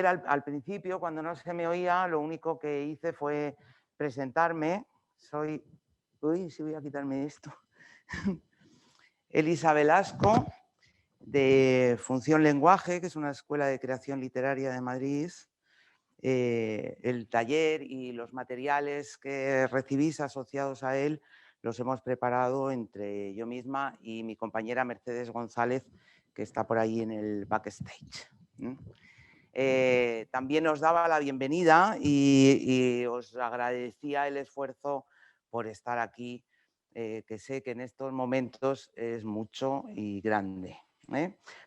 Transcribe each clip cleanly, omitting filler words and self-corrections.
ayer al principio, cuando no se me oía, lo único que hice fue presentarme. Soy, uy, sí voy a quitarme esto. Elisa Velasco, de Función Lenguaje, que es una escuela de creación literaria de Madrid. El taller y los materiales que recibís asociados a él los hemos preparado entre yo misma y mi compañera Mercedes González, que está por ahí en el backstage. También os daba la bienvenida y os agradecía el esfuerzo por estar aquí, que sé que en estos momentos es mucho y grande.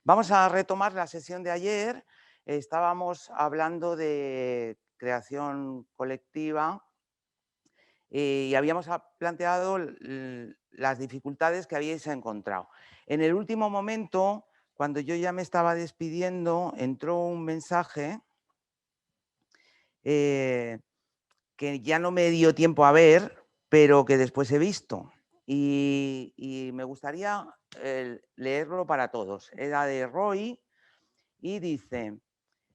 Vamos a retomar la sesión de ayer. Estábamos hablando de creación colectiva y habíamos planteado las dificultades que habíais encontrado. En el último momento, cuando yo ya me estaba despidiendo, entró un mensaje que ya no me dio tiempo a ver, pero que después he visto. Y me gustaría leerlo para todos. Era de Roy y dice: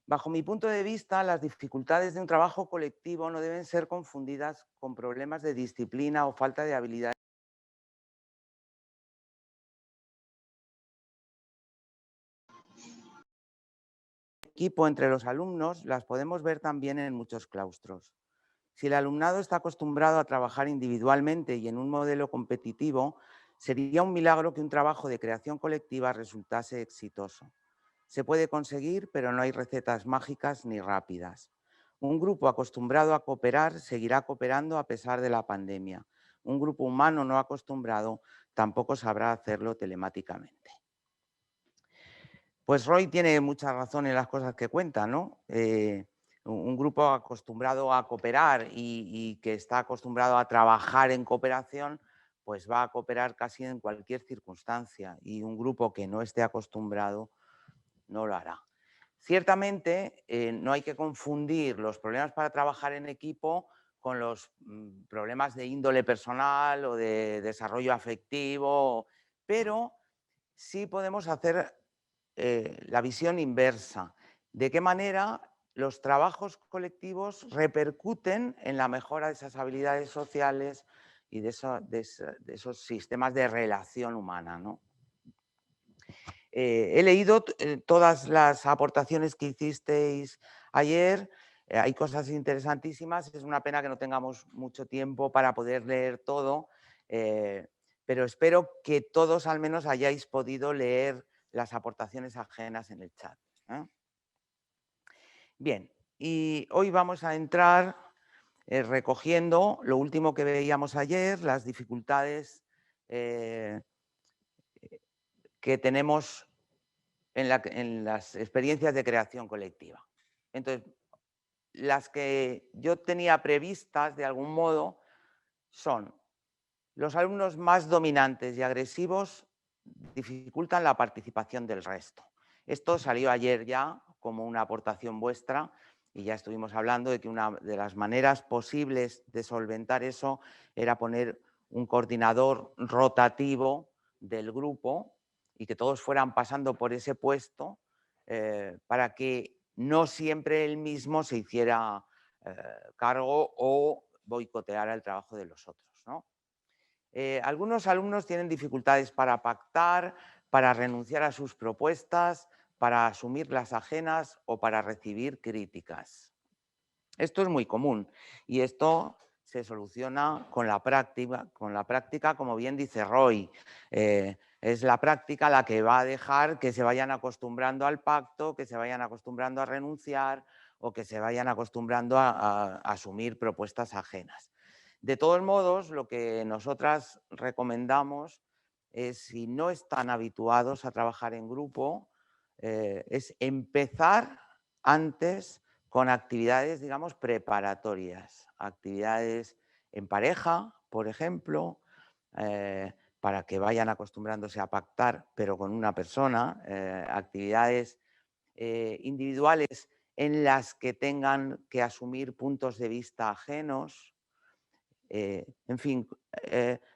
bajo mi punto de vista, las dificultades de un trabajo colectivo no deben ser confundidas con problemas de disciplina o falta de habilidad. Equipo entre los alumnos las podemos ver también en muchos claustros. Si el alumnado está acostumbrado a trabajar individualmente y en un modelo competitivo, sería un milagro que un trabajo de creación colectiva resultase exitoso. Se puede conseguir, pero no hay recetas mágicas ni rápidas. Un grupo acostumbrado a cooperar seguirá cooperando a pesar de la pandemia. Un grupo humano no acostumbrado tampoco sabrá hacerlo telemáticamente. Pues Roy tiene mucha razón en las cosas que cuenta, ¿no? Un grupo acostumbrado a cooperar y que está acostumbrado a trabajar en cooperación, pues va a cooperar casi en cualquier circunstancia, y un grupo que no esté acostumbrado no lo hará. Ciertamente, no hay que confundir los problemas para trabajar en equipo con los problemas de índole personal o de desarrollo afectivo, pero sí podemos hacer la visión inversa. ¿De qué manera los trabajos colectivos repercuten en la mejora de esas habilidades sociales y de esos sistemas de relación humana, ¿no? He leído todas las aportaciones que hicisteis ayer. Hay cosas interesantísimas. Es una pena que no tengamos mucho tiempo para poder leer todo, pero espero que todos al menos hayáis podido leer las aportaciones ajenas en el chat. Bien, y hoy vamos a entrar recogiendo lo último que veíamos ayer, las dificultades que tenemos en las experiencias de creación colectiva. Entonces, las que yo tenía previstas de algún modo son: los alumnos más dominantes y agresivos dificultan la participación del resto. Esto salió ayer ya como una aportación vuestra y ya estuvimos hablando de que una de las maneras posibles de solventar eso era poner un coordinador rotativo del grupo y que todos fueran pasando por ese puesto para que no siempre él mismo se hiciera cargo o boicoteara el trabajo de los otros, ¿no? Algunos alumnos tienen dificultades para pactar, para renunciar a sus propuestas, para asumir las ajenas o para recibir críticas. Esto es muy común y esto se soluciona con la práctica, como bien dice Roy. Es la práctica la que va a dejar que se vayan acostumbrando al pacto, que se vayan acostumbrando a renunciar o que se vayan acostumbrando a asumir propuestas ajenas. De todos modos, lo que nosotras recomendamos es, si no están habituados a trabajar en grupo, es empezar antes con actividades, digamos, preparatorias, actividades en pareja, por ejemplo, para que vayan acostumbrándose a pactar, pero con una persona, actividades individuales en las que tengan que asumir puntos de vista ajenos, en fin,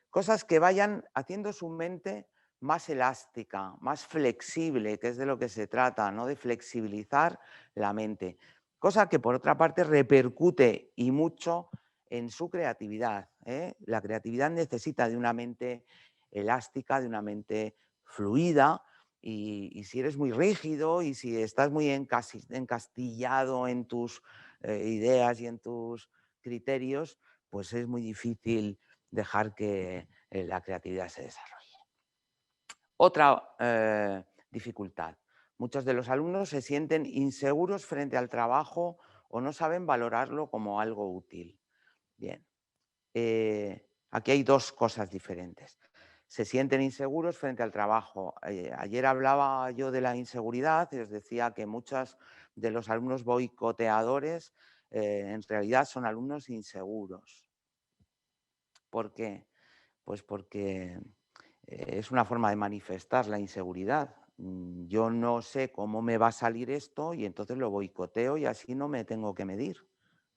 cosas que vayan haciendo su mente más elástica, más flexible, que es de lo que se trata, ¿no? De flexibilizar la mente. cosa que por otra parte repercute y mucho en su creatividad. La creatividad necesita de una mente elástica, de una mente fluida, y si eres muy rígido y si estás muy encastillado en tus ideas y en tus criterios, pues es muy difícil dejar que la creatividad se desarrolle. Otra dificultad. Muchos de los alumnos se sienten inseguros frente al trabajo o no saben valorarlo como algo útil. Bien, aquí hay dos cosas diferentes. Se sienten inseguros frente al trabajo. Ayer hablaba yo de la inseguridad y os decía que muchos de los alumnos boicoteadores en realidad son alumnos inseguros. ¿Por qué? Pues porque es una forma de manifestar la inseguridad. Yo no sé cómo me va a salir esto y entonces lo boicoteo y así no me tengo que medir.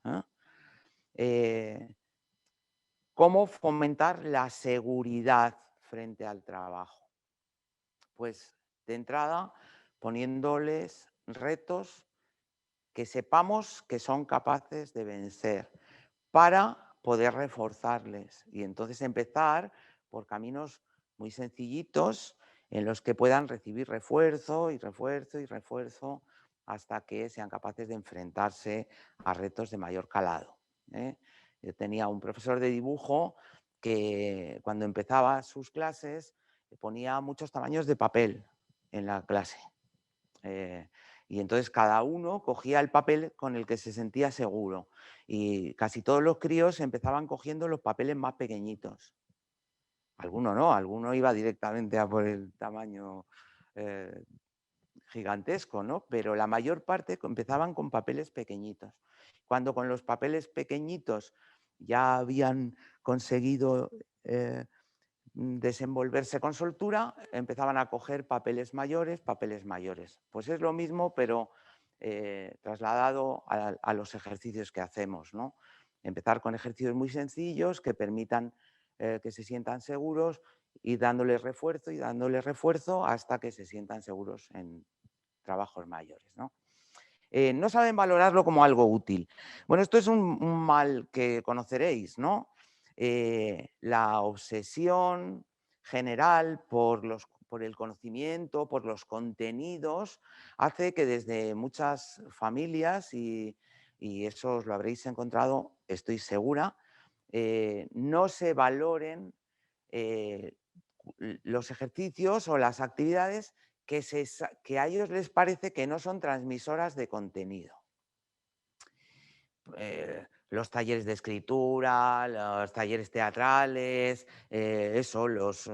¿Ah? ¿Cómo fomentar la seguridad frente al trabajo? Pues de entrada poniéndoles retos que sepamos que son capaces de vencer para poder reforzarles y entonces empezar por caminos muy sencillitos en los que puedan recibir refuerzo y refuerzo y refuerzo hasta que sean capaces de enfrentarse a retos de mayor calado. Yo tenía un profesor de dibujo que cuando empezaba sus clases ponía muchos tamaños de papel en la clase. Y entonces cada uno cogía el papel con el que se sentía seguro. Y casi todos los críos empezaban cogiendo los papeles más pequeñitos. Alguno no, alguno iba directamente a por el tamaño eh, gigantesco, ¿no? Pero la mayor parte empezaban con papeles pequeñitos. Cuando con los papeles pequeñitos ya habían conseguido desenvolverse con soltura, empezaban a coger papeles mayores, papeles mayores. Pues es lo mismo, pero trasladado a los ejercicios que hacemos, ¿no? Empezar con ejercicios muy sencillos que permitan que se sientan seguros y dándoles refuerzo y dándoles refuerzo hasta que se sientan seguros en trabajos mayores, ¿no? No saben valorarlo como algo útil. Bueno, esto es un mal que conoceréis, ¿no? La obsesión general por el conocimiento, por los contenidos, hace que desde muchas familias, y eso os lo habréis encontrado, estoy segura, no se valoren eh, los ejercicios o las actividades que a ellos les parece que no son transmisoras de contenido. Los talleres de escritura, los talleres teatrales, los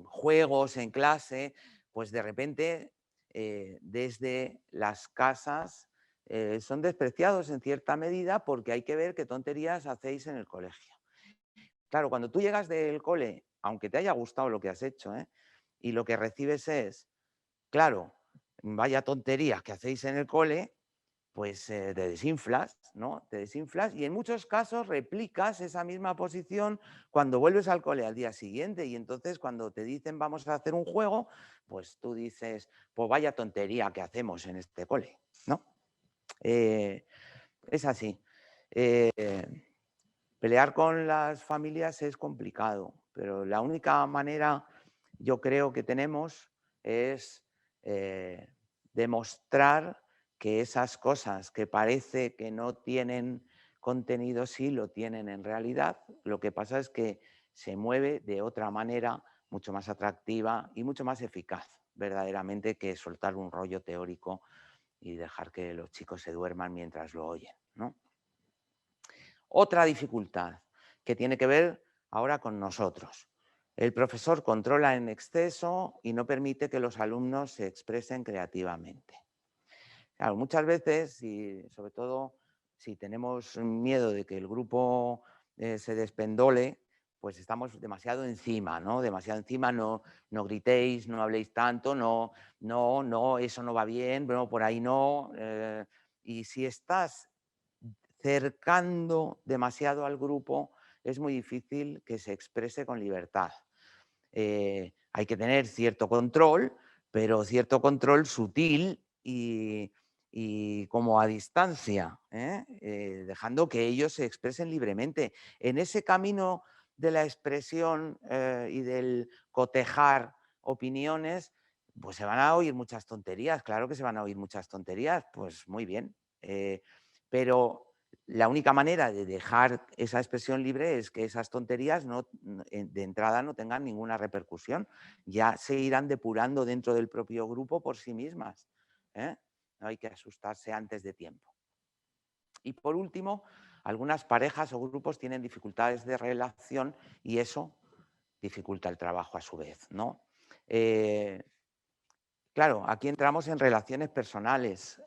juegos en clase, pues de repente desde las casas son despreciados en cierta medida porque hay que ver qué tonterías hacéis en el colegio. Claro, cuando tú llegas del cole, aunque te haya gustado lo que has hecho, y lo que recibes es, claro, vaya tonterías que hacéis en el cole, pues te desinflas, ¿no? Te desinflas y en muchos casos replicas esa misma posición cuando vuelves al cole al día siguiente y entonces cuando te dicen vamos a hacer un juego, pues tú dices, pues vaya tontería que hacemos en este cole, ¿no? Es así. Eh, Pelear con las familias es complicado, pero la única manera yo creo que tenemos es demostrar que esas cosas que parece que no tienen contenido sí lo tienen en realidad. Lo que pasa es que se mueve de otra manera mucho más atractiva y mucho más eficaz verdaderamente que soltar un rollo teórico y dejar que los chicos se duerman mientras lo oyen, ¿no? Otra dificultad que tiene que ver ahora con nosotros. El profesor controla en exceso y no permite que los alumnos se expresen creativamente. Claro, muchas veces, y sobre todo si tenemos miedo de que el grupo se despendole, pues estamos demasiado encima, ¿no? Demasiado encima, no, no gritéis, no habléis tanto, no, no, no, eso no va bien, bueno, por ahí no. Y si estás cercando demasiado al grupo, es muy difícil que se exprese con libertad. Hay que tener cierto control, pero cierto control sutil y como a distancia, dejando que ellos se expresen libremente. En ese camino de la expresión y del cotejar opiniones, pues se van a oír muchas tonterías, claro que se van a oír muchas tonterías, pues muy bien. Pero la única manera de dejar esa expresión libre es que esas tonterías de entrada no tengan ninguna repercusión. Ya se irán depurando dentro del propio grupo por sí mismas. No hay que asustarse antes de tiempo. Y por último, algunas parejas o grupos tienen dificultades de relación y eso dificulta el trabajo a su vez, ¿no? Claro, aquí entramos en relaciones personales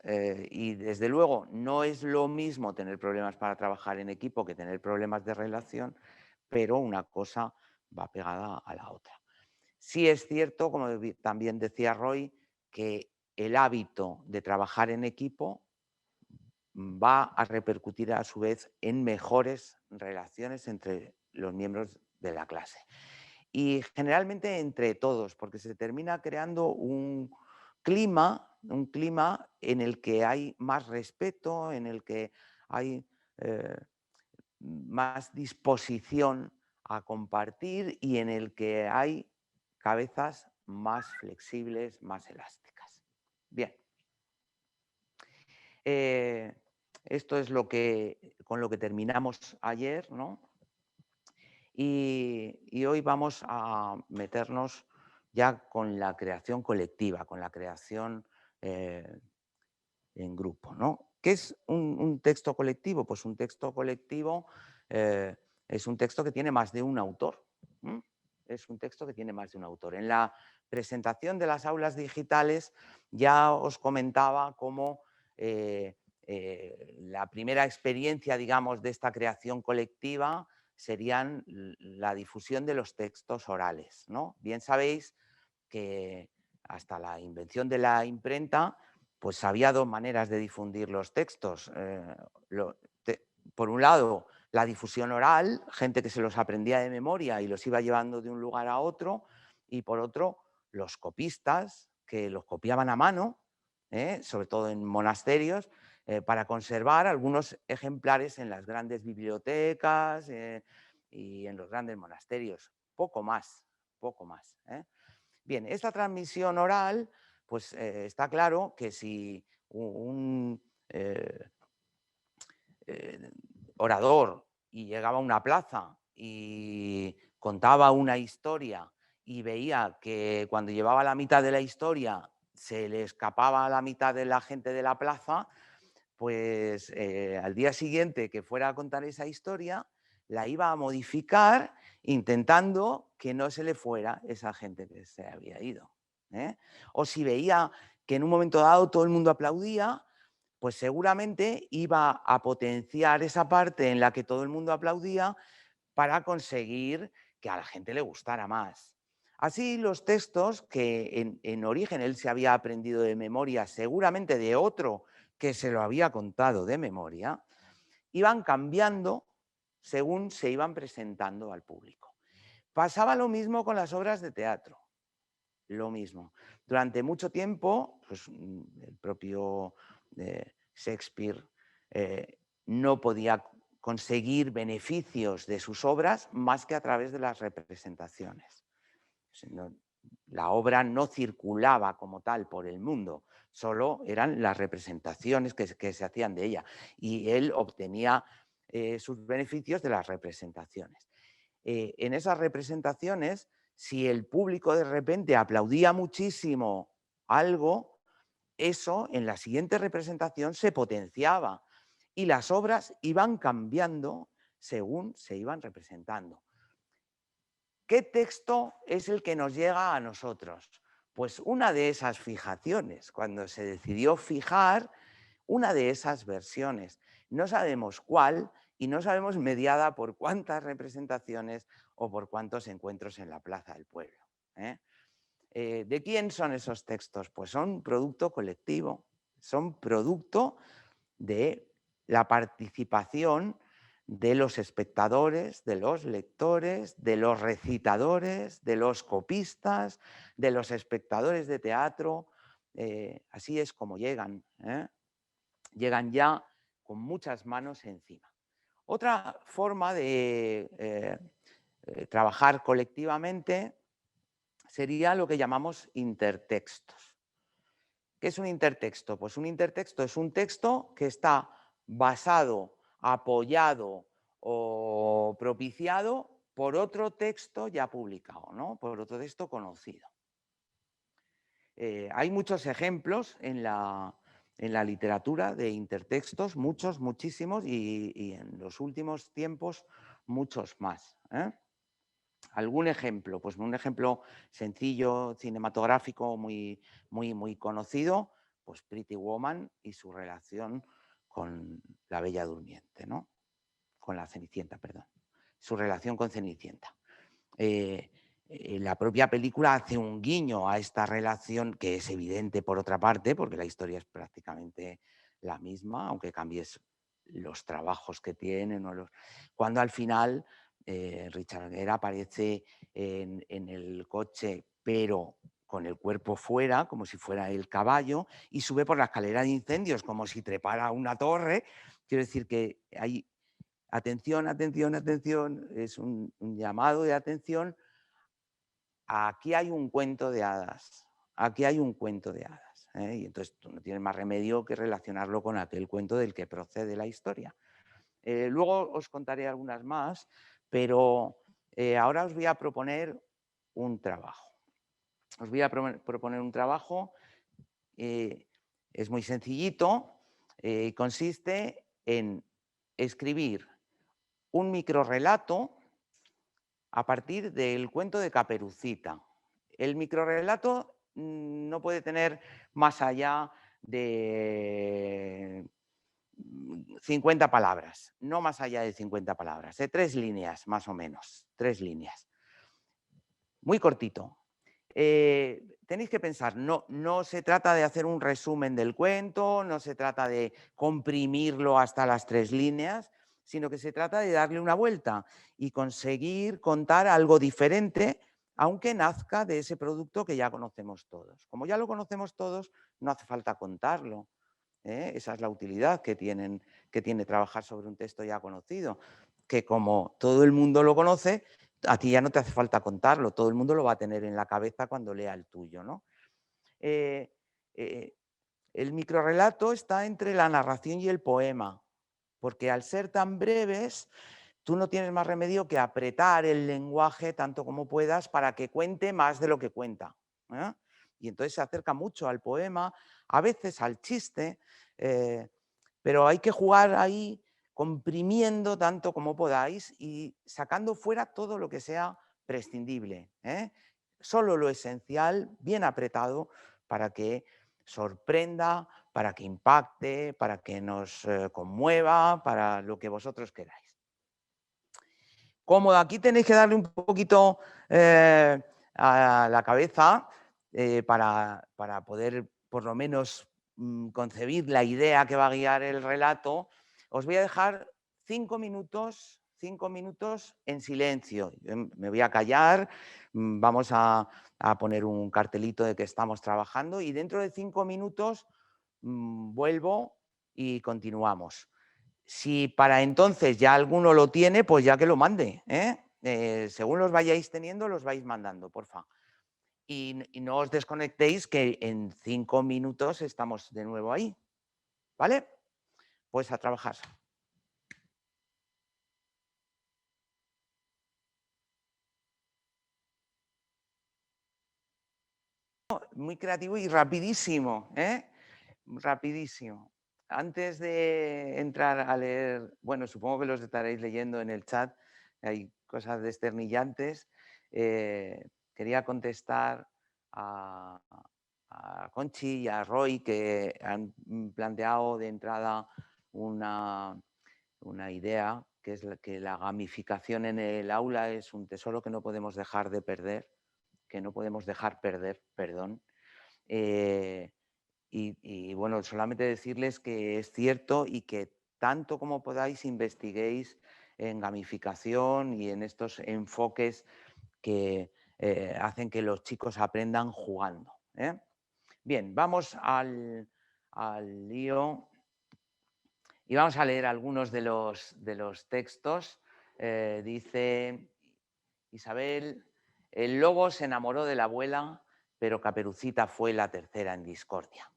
y desde luego no es lo mismo tener problemas para trabajar en equipo que tener problemas de relación, pero una cosa va pegada a la otra. Sí es cierto, como también decía Roy, que el hábito de trabajar en equipo va a repercutir a su vez en mejores relaciones entre los miembros de la clase. Y generalmente entre todos, porque se termina creando un clima en el que hay más respeto, en el que hay eh, más disposición a compartir y en el que hay cabezas más flexibles, más elásticas. Bien. Esto es con lo que terminamos ayer, ¿no? Y hoy vamos a meternos ya con la creación colectiva, con la creación en grupo, ¿no? ¿Qué es un texto colectivo? Pues un texto colectivo es un texto que tiene más de un autor. Es un texto que tiene más de un autor. En la presentación de las aulas digitales ya os comentaba cómo la primera experiencia, digamos, de esta creación colectiva serían la difusión de los textos orales, ¿no? Bien sabéis que hasta la invención de la imprenta, pues había dos maneras de difundir los textos. Por un lado, la difusión oral, gente que se los aprendía de memoria y los iba llevando de un lugar a otro, y por otro, los copistas, que los copiaban a mano, sobre todo en monasterios, para conservar algunos ejemplares en las grandes bibliotecas y en los grandes monasterios. Poco más, poco más. Bien, esta transmisión oral, pues está claro que si un orador y llegaba a una plaza y contaba una historia y veía que cuando llevaba la mitad de la historia se le escapaba a la mitad de la gente de la plaza, pues al día siguiente que fuera a contar esa historia, la iba a modificar intentando que no se le fuera esa gente que se había ido. O si veía que en un momento dado todo el mundo aplaudía, pues seguramente iba a potenciar esa parte en la que todo el mundo aplaudía para conseguir que a la gente le gustara más. Así los textos que en origen él se había aprendido de memoria, seguramente de otro que se lo había contado de memoria, iban cambiando según se iban presentando al público. Pasaba lo mismo con las obras de teatro, lo mismo. Durante mucho tiempo, pues, el propio Shakespeare no podía conseguir beneficios de sus obras más que a través de las representaciones. La obra no circulaba como tal por el mundo, solo eran las representaciones que se hacían de ella y él obtenía sus beneficios de las representaciones. En esas representaciones, si el público de repente aplaudía muchísimo algo, eso en la siguiente representación se potenciaba y las obras iban cambiando según se iban representando. ¿Qué texto es el que nos llega a nosotros? Pues una de esas fijaciones, cuando se decidió fijar una de esas versiones. No sabemos cuál y no sabemos mediada por cuántas representaciones o por cuántos encuentros en la Plaza del Pueblo. ¿De quién son esos textos? Pues son producto colectivo, son producto de la participación de los espectadores, de los lectores, de los recitadores, de los copistas, de los espectadores de teatro. Así es como llegan. llegan ya con muchas manos encima. Otra forma de trabajar colectivamente sería lo que llamamos intertextos. ¿Qué es un intertexto? Pues un intertexto es un texto que está basado, apoyado o propiciado por otro texto ya publicado, ¿no? Por otro texto conocido. Hay muchos ejemplos en la literatura de intertextos, muchísimos, y en los últimos tiempos muchos más. ¿Algún ejemplo? Pues un ejemplo sencillo, cinematográfico, muy conocido, pues Pretty Woman y su relación con la Bella Durmiente, ¿no? Con la Cenicienta, perdón. Su relación con Cenicienta. La propia película hace un guiño a esta relación que es evidente por otra parte, porque la historia es prácticamente la misma, aunque cambies los trabajos que tienen. Cuando al final Richard Gere aparece en el coche, pero con el cuerpo fuera, como si fuera el caballo, y sube por la escalera de incendios, como si trepara una torre. Quiero decir que hay atención, atención, atención, es un llamado de atención. Aquí hay un cuento de hadas, aquí hay un cuento de hadas. Y entonces tú no tienes más remedio que relacionarlo con aquel cuento del que procede la historia. Luego os contaré algunas más, pero ahora os voy a proponer un trabajo. Os voy a proponer un trabajo, es muy sencillito, consiste en escribir un microrrelato a partir del cuento de Caperucita. El microrrelato no puede tener más allá de 50 palabras, no más allá de 50 palabras, de 3 líneas más o menos, 3 líneas. Muy cortito. Tenéis que pensar, no se trata de hacer un resumen del cuento, no se trata de comprimirlo hasta las 3 líneas, sino que se trata de darle una vuelta y conseguir contar algo diferente, aunque nazca de ese producto que ya conocemos todos. Como ya lo conocemos todos, no hace falta contarlo. Esa es la utilidad que tiene trabajar sobre un texto ya conocido, que como todo el mundo lo conoce, a ti ya no te hace falta contarlo, todo el mundo lo va a tener en la cabeza cuando lea el tuyo, ¿no? El microrrelato está entre la narración y el poema, porque al ser tan breves, tú no tienes más remedio que apretar el lenguaje tanto como puedas para que cuente más de lo que cuenta. Y entonces se acerca mucho al poema, a veces al chiste, pero hay que jugar ahí comprimiendo tanto como podáis y sacando fuera todo lo que sea prescindible. Solo lo esencial, bien apretado, para que sorprenda, para que impacte, para que nos conmueva, para lo que vosotros queráis. Cómodo, aquí tenéis que darle un poquito a la cabeza para poder por lo menos concebir la idea que va a guiar el relato. Os voy a dejar 5 minutos en silencio. Yo me voy a callar, vamos a poner un cartelito de que estamos trabajando y dentro de 5 minutos vuelvo y continuamos. Si para entonces ya alguno lo tiene, pues ya que lo mande. Según los vayáis teniendo, los vais mandando, porfa. Y no os desconectéis, que en 5 minutos estamos de nuevo ahí. ¿Vale? Pues a trabajar. Muy creativo y rapidísimo, rapidísimo. Antes de entrar a leer, bueno, supongo que los estaréis leyendo en el chat, hay cosas desternillantes. Quería contestar a Conchi y a Roy, que han planteado de entrada una idea, que es que la gamificación en el aula es un tesoro que no podemos dejar de perder, perdón. Y bueno, solamente decirles que es cierto y que tanto como podáis investiguéis en gamificación y en estos enfoques que hacen que los chicos aprendan jugando. Bien, vamos al lío. Y vamos a leer algunos de los textos. Dice Isabel, el lobo se enamoró de la abuela, pero Caperucita fue la tercera en discordia.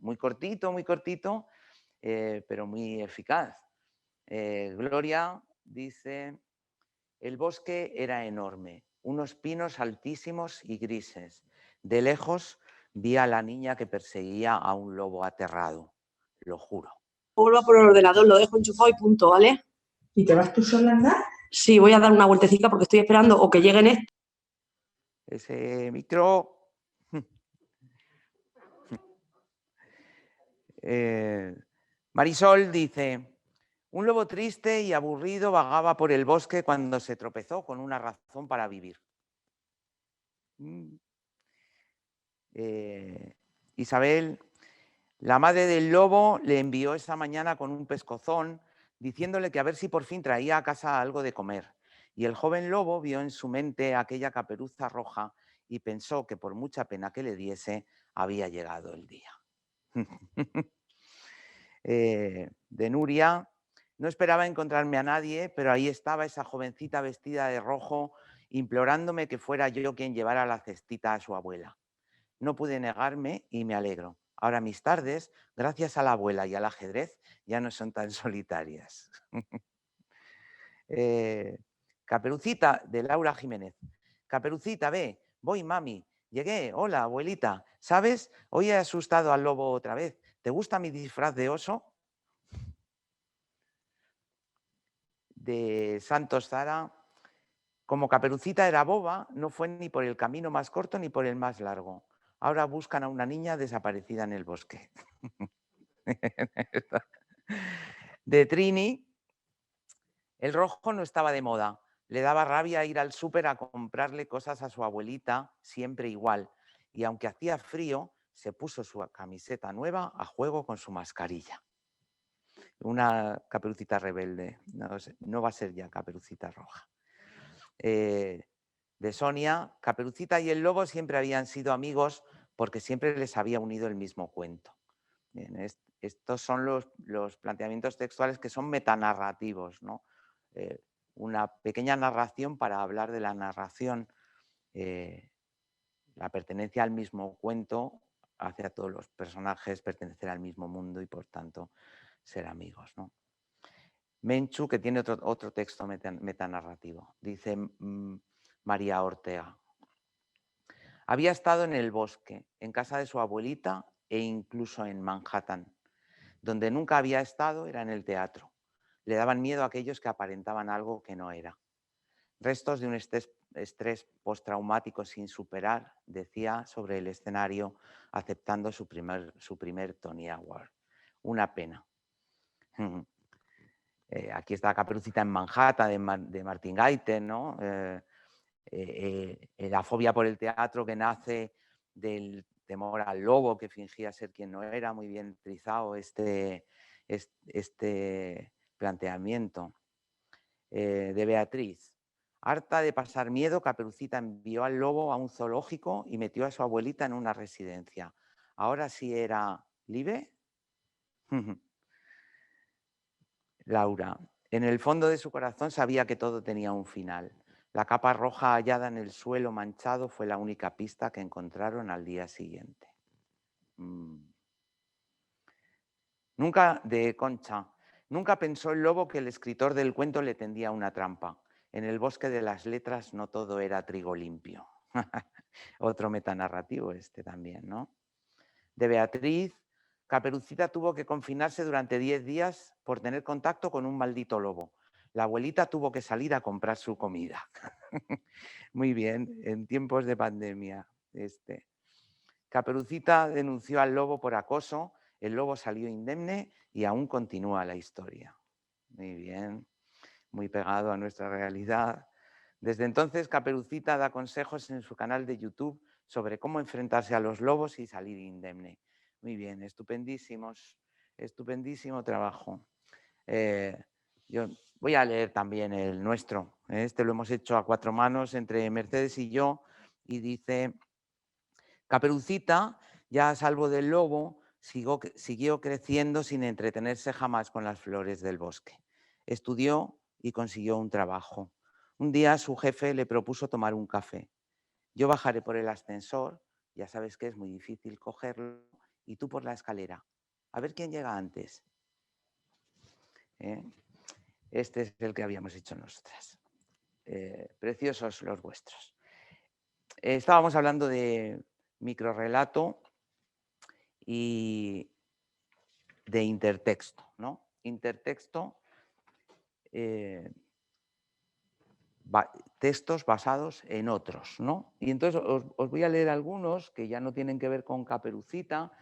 Muy cortito, pero muy eficaz. Gloria dice, el bosque era enorme, unos pinos altísimos y grises. De lejos vi a la niña que perseguía a un lobo aterrado, lo juro. Vuelvo por el ordenador, lo dejo enchufado y punto, ¿vale? ¿Y te vas tú sola a andar? Sí, voy a dar una vueltecita porque estoy esperando o que lleguen estos. Ese micro... Marisol dice, un lobo triste y aburrido vagaba por el bosque cuando se tropezó con una razón para vivir. Isabel, la madre del lobo le envió esa mañana con un pescozón diciéndole que a ver si por fin traía a casa algo de comer. Y el joven lobo vio en su mente aquella caperuza roja y pensó que por mucha pena que le diese, había llegado el día. De Nuria, no esperaba encontrarme a nadie, pero ahí estaba esa jovencita vestida de rojo implorándome que fuera yo quien llevara la cestita a su abuela. No pude negarme y me alegro. Ahora mis tardes, gracias a la abuela y al ajedrez, ya no son tan solitarias. Caperucita, de Laura Jiménez. Caperucita, ve, voy mami. Llegué, hola abuelita. ¿Sabes? Hoy he asustado al lobo otra vez. ¿Te gusta mi disfraz de oso? De Santos Zara. Como Caperucita era boba, no fue ni por el camino más corto ni por el más largo. Ahora buscan a una niña desaparecida en el bosque. De Trini, el rojo no estaba de moda. Le daba rabia ir al súper a comprarle cosas a su abuelita, siempre igual. Y aunque hacía frío, se puso su camiseta nueva a juego con su mascarilla. Una Caperucita rebelde. No va a ser ya Caperucita roja. De Sonia, Caperucita y el lobo siempre habían sido amigos porque siempre les había unido el mismo cuento. Bien, estos son los planteamientos textuales que son metanarrativos, ¿no? Una pequeña narración para hablar de la narración. La pertenencia al mismo cuento hace a todos los personajes pertenecer al mismo mundo y por tanto ser amigos, ¿no? Menchu, que tiene otro texto metanarrativo, dice María Ortega. Había estado en el bosque, en casa de su abuelita e incluso en Manhattan. Donde nunca había estado era en el teatro. Le daban miedo a aquellos que aparentaban algo que no era. Restos de un estrés postraumático sin superar, decía sobre el escenario, aceptando su primer Tony Award. Una pena. Aquí está Caperucita en Manhattan, de Martin Guyton, ¿no? La fobia por el teatro que nace del temor al lobo que fingía ser quien no era, muy bien trizado este planteamiento. De Beatriz. Harta de pasar miedo, Caperucita envió al lobo a un zoológico y metió a su abuelita en una residencia. Ahora sí era libre. Laura, en el fondo de su corazón sabía que todo tenía un final. La capa roja hallada en el suelo manchado fue la única pista que encontraron al día siguiente. Nunca, de Concha, nunca pensó el lobo que el escritor del cuento le tendía una trampa. En el bosque de las letras no todo era trigo limpio. Otro metanarrativo este también, ¿no? De Beatriz, Caperucita tuvo que confinarse durante 10 días por tener contacto con un maldito lobo. La abuelita tuvo que salir a comprar su comida. Muy bien, en tiempos de pandemia. Caperucita denunció al lobo por acoso, el lobo salió indemne y aún continúa la historia. Muy bien, muy pegado a nuestra realidad. Desde entonces, Caperucita da consejos en su canal de YouTube sobre cómo enfrentarse a los lobos y salir indemne. Muy bien, estupendísimo trabajo. Yo voy a leer también el nuestro. Este lo hemos hecho a 4 manos entre Mercedes y yo y dice: Caperucita, ya a salvo del lobo, Siguió creciendo sin entretenerse jamás con las flores del bosque. Estudió y consiguió un trabajo. Un día su jefe le propuso tomar un café. Yo bajaré por el ascensor, ya sabes que es muy difícil cogerlo, y tú por la escalera. A ver quién llega antes. ¿Eh? Este es el que habíamos hecho nosotras. Preciosos los vuestros. Estábamos hablando de microrrelato y de intertexto, ¿no? Intertexto, textos basados en otros, ¿no? Y entonces os voy a leer algunos que ya no tienen que ver con Caperucita,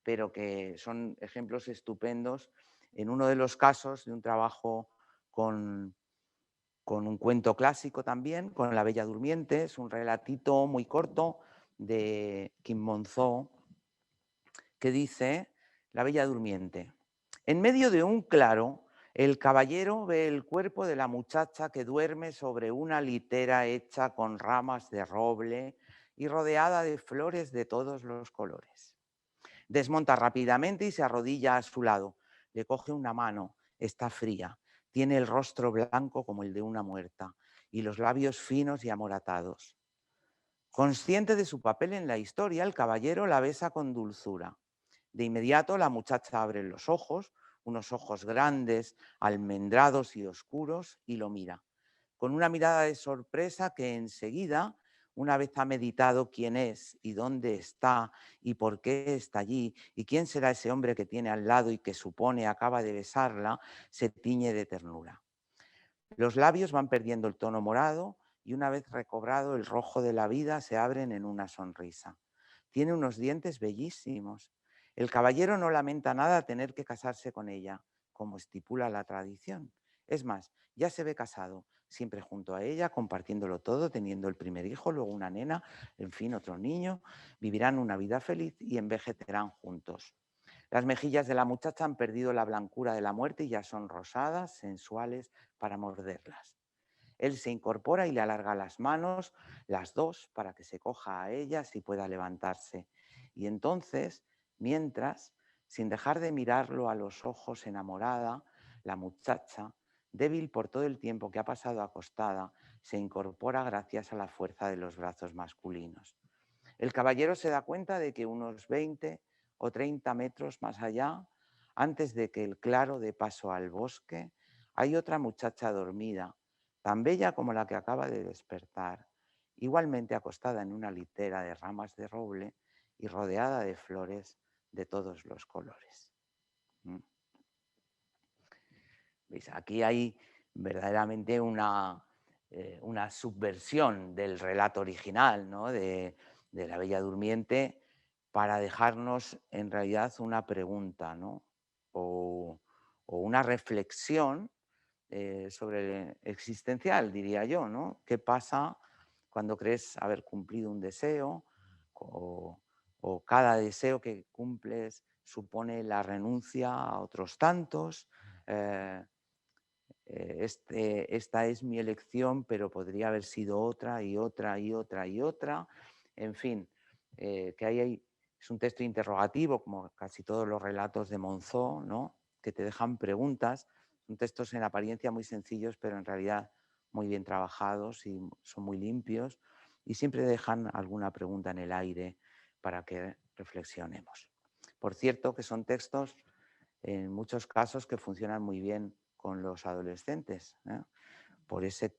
pero que son ejemplos estupendos. En uno de los casos de un trabajo con un cuento clásico también, con La Bella Durmiente, es un relatito muy corto de Quim Monzó, que dice La Bella Durmiente. En medio de un claro, el caballero ve el cuerpo de la muchacha que duerme sobre una litera hecha con ramas de roble y rodeada de flores de todos los colores. Desmonta rápidamente y se arrodilla a su lado. Le coge una mano, está fría, tiene el rostro blanco como el de una muerta y los labios finos y amoratados. Consciente de su papel en la historia, el caballero la besa con dulzura. De inmediato la muchacha abre los ojos, unos ojos grandes, almendrados y oscuros, y lo mira, con una mirada de sorpresa que enseguida, una vez ha meditado quién es y dónde está y por qué está allí y quién será ese hombre que tiene al lado y que supone acaba de besarla, se tiñe de ternura. Los labios van perdiendo el tono morado y una vez recobrado el rojo de la vida se abren en una sonrisa. Tiene unos dientes bellísimos. El caballero no lamenta nada tener que casarse con ella, como estipula la tradición. Es más, ya se ve casado, siempre junto a ella, compartiéndolo todo, teniendo el primer hijo, luego una nena, en fin, otro niño. Vivirán una vida feliz y envejecerán juntos. Las mejillas de la muchacha han perdido la blancura de la muerte y ya son rosadas, sensuales, para morderlas. Él se incorpora y le alarga las manos, las dos, para que se coja a ellas y pueda levantarse. Y entonces, mientras, sin dejar de mirarlo a los ojos enamorada, la muchacha, débil por todo el tiempo que ha pasado acostada, se incorpora gracias a la fuerza de los brazos masculinos. El caballero se da cuenta de que unos 20 o 30 metros más allá, antes de que el claro dé paso al bosque, hay otra muchacha dormida, tan bella como la que acaba de despertar, igualmente acostada en una litera de ramas de roble y rodeada de flores de todos los colores. ¿Veis? Aquí hay verdaderamente una subversión del relato original, ¿no? de La Bella Durmiente, para dejarnos en realidad una pregunta, ¿no? o una reflexión sobre existencial, diría yo, ¿no? ¿Qué pasa cuando crees haber cumplido un deseo o cada deseo que cumples supone la renuncia a otros tantos? Esta es mi elección, pero podría haber sido otra y otra y otra y otra. En fin, que ahí es un texto interrogativo, como casi todos los relatos de Monzó, ¿no? Que te dejan preguntas. Son textos en apariencia muy sencillos, pero en realidad muy bien trabajados y son muy limpios y siempre dejan alguna pregunta en el aire para que reflexionemos. Por cierto, que son textos en muchos casos que funcionan muy bien con los adolescentes, por ese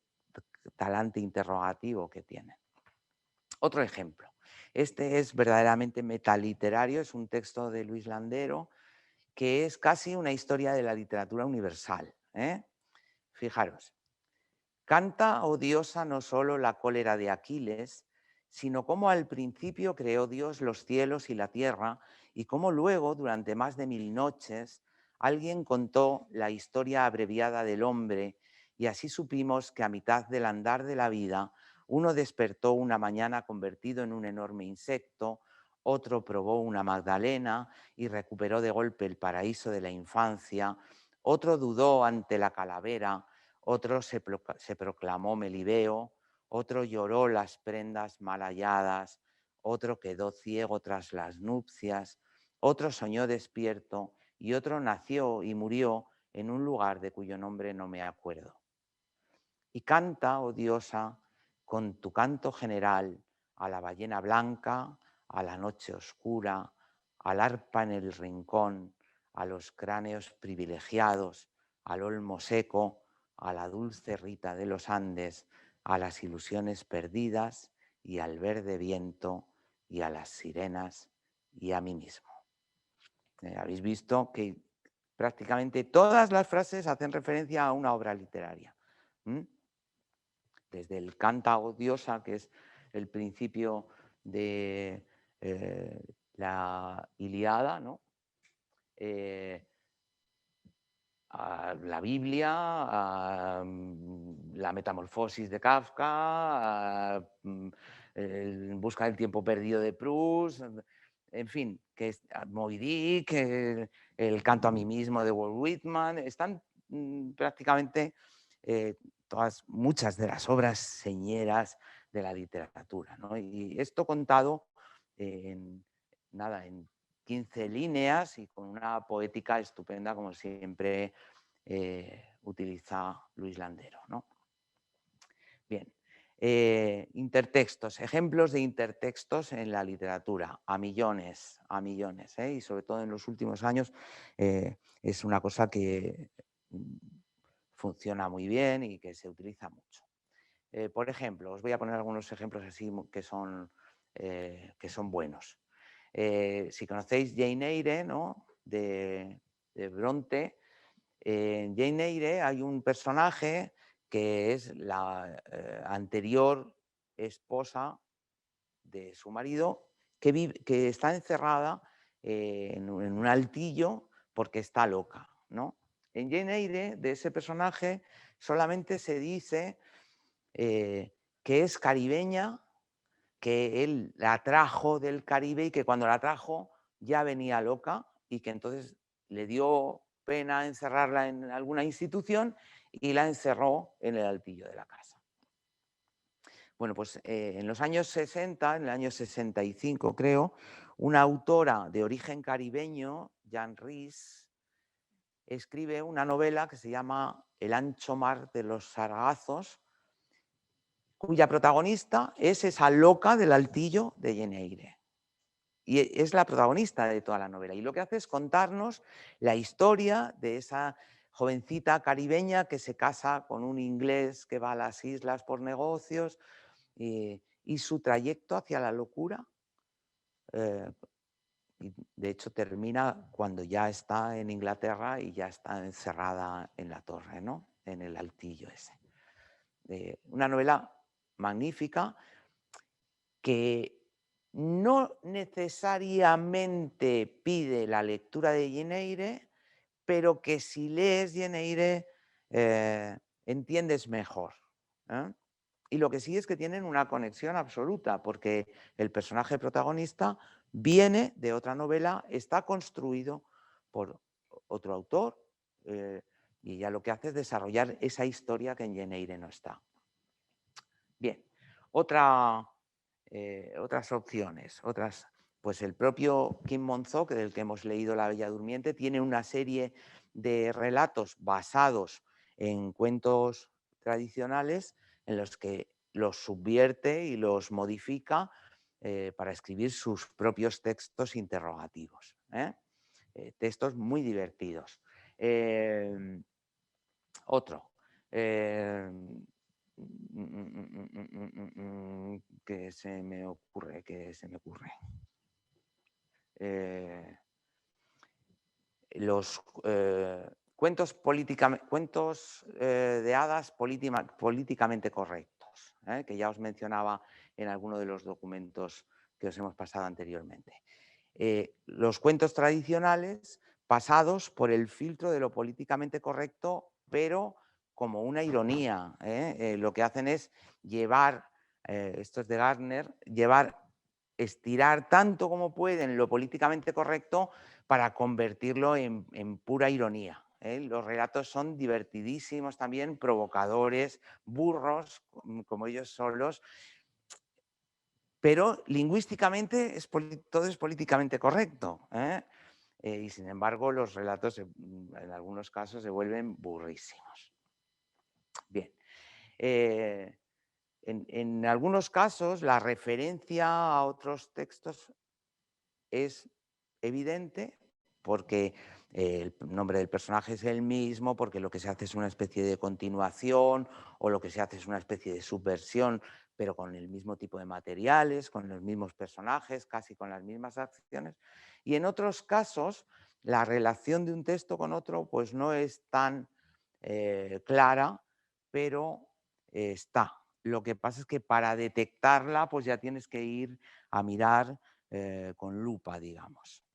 talante interrogativo que tienen. Otro ejemplo. Este es verdaderamente metaliterario, es un texto de Luis Landero que es casi una historia de la literatura universal. Fijaros, canta, oh diosa, no solo la cólera de Aquiles, sino cómo al principio creó Dios los cielos y la tierra y cómo luego, durante más de 1000 noches, alguien contó la historia abreviada del hombre y así supimos que a mitad del andar de la vida uno despertó una mañana convertido en un enorme insecto, otro probó una magdalena y recuperó de golpe el paraíso de la infancia, otro dudó ante la calavera, otro se proclamó Melibeo, otro lloró las prendas mal halladas, otro quedó ciego tras las nupcias, otro soñó despierto y otro nació y murió en un lugar de cuyo nombre no me acuerdo. Y canta, oh diosa, con tu canto general a la ballena blanca, a la noche oscura, al arpa en el rincón, a los cráneos privilegiados, al olmo seco, a la dulce Rita de los Andes, a las ilusiones perdidas y al verde viento y a las sirenas y a mí mismo. Habéis visto que prácticamente todas las frases hacen referencia a una obra literaria. Desde el canta, oh diosa, que es el principio de la Ilíada, ¿no? A la Biblia, a la Metamorfosis de Kafka, a En busca del tiempo perdido de Proust, en fin, que es Moby Dick, el canto a mí mismo de Walt Whitman, están prácticamente muchas de las obras señeras de la literatura, ¿no? Y esto contado en 15 líneas y con una poética estupenda, como siempre utiliza Luis Landero, ¿no? Bien, intertextos, ejemplos de intertextos en la literatura, a millones, y sobre todo en los últimos años es una cosa que funciona muy bien y que se utiliza mucho. Por ejemplo, os voy a poner algunos ejemplos así que son buenos. Si conocéis Jane Eyre, ¿no? de Bronte, en Jane Eyre hay un personaje que es la anterior esposa de su marido que está encerrada en un altillo porque está loca, ¿no? En Jane Eyre, de ese personaje, solamente se dice que es caribeña, que él la trajo del Caribe y que cuando la trajo ya venía loca y que entonces le dio pena encerrarla en alguna institución y la encerró en el altillo de la casa. Bueno, pues en los años 60, en el año 65 creo, una autora de origen caribeño, Jan Rhys, escribe una novela que se llama El ancho mar de los sargazos, cuya protagonista es esa loca del altillo de Jane Eyre. Y es la protagonista de toda la novela. Y lo que hace es contarnos la historia de esa jovencita caribeña que se casa con un inglés que va a las islas por negocios y su trayecto hacia la locura. Y de hecho termina cuando ya está en Inglaterra y ya está encerrada en la torre, ¿no? En el altillo ese. Una novela magnífica que no necesariamente pide la lectura de Jane Eyre, pero que si lees Jane Eyre entiendes mejor. Y lo que sí es que tienen una conexión absoluta, porque el personaje protagonista viene de otra novela, está construido por otro autor, y ya lo que hace es desarrollar esa historia que en Jane Eyre no está. Bien, otras opciones, pues el propio Kim Monzó, del que hemos leído La Bella Durmiente, tiene una serie de relatos basados en cuentos tradicionales en los que los subvierte y los modifica para escribir sus propios textos interrogativos. Textos muy divertidos. Otro. Que se me ocurre. Los cuentos de hadas políticamente correctos, que ya os mencionaba en alguno de los documentos que os hemos pasado anteriormente. Los cuentos tradicionales pasados por el filtro de lo políticamente correcto, pero como una ironía. Lo que hacen es llevar, esto es de Gardner, estirar tanto como pueden lo políticamente correcto para convertirlo en pura ironía. Los relatos son divertidísimos también, provocadores, burros, como ellos solos, pero lingüísticamente todo es políticamente correcto, ¿eh? Y sin embargo los relatos en algunos casos se vuelven burrísimos. Bien. En algunos casos la referencia a otros textos es evidente porque el nombre del personaje es el mismo, porque lo que se hace es una especie de continuación o lo que se hace es una especie de subversión, pero con el mismo tipo de materiales, con los mismos personajes, casi con las mismas acciones. Y en otros casos, la relación de un texto con otro pues no es tan clara, pero está. Lo que pasa es que para detectarla pues ya tienes que ir a mirar con lupa, digamos.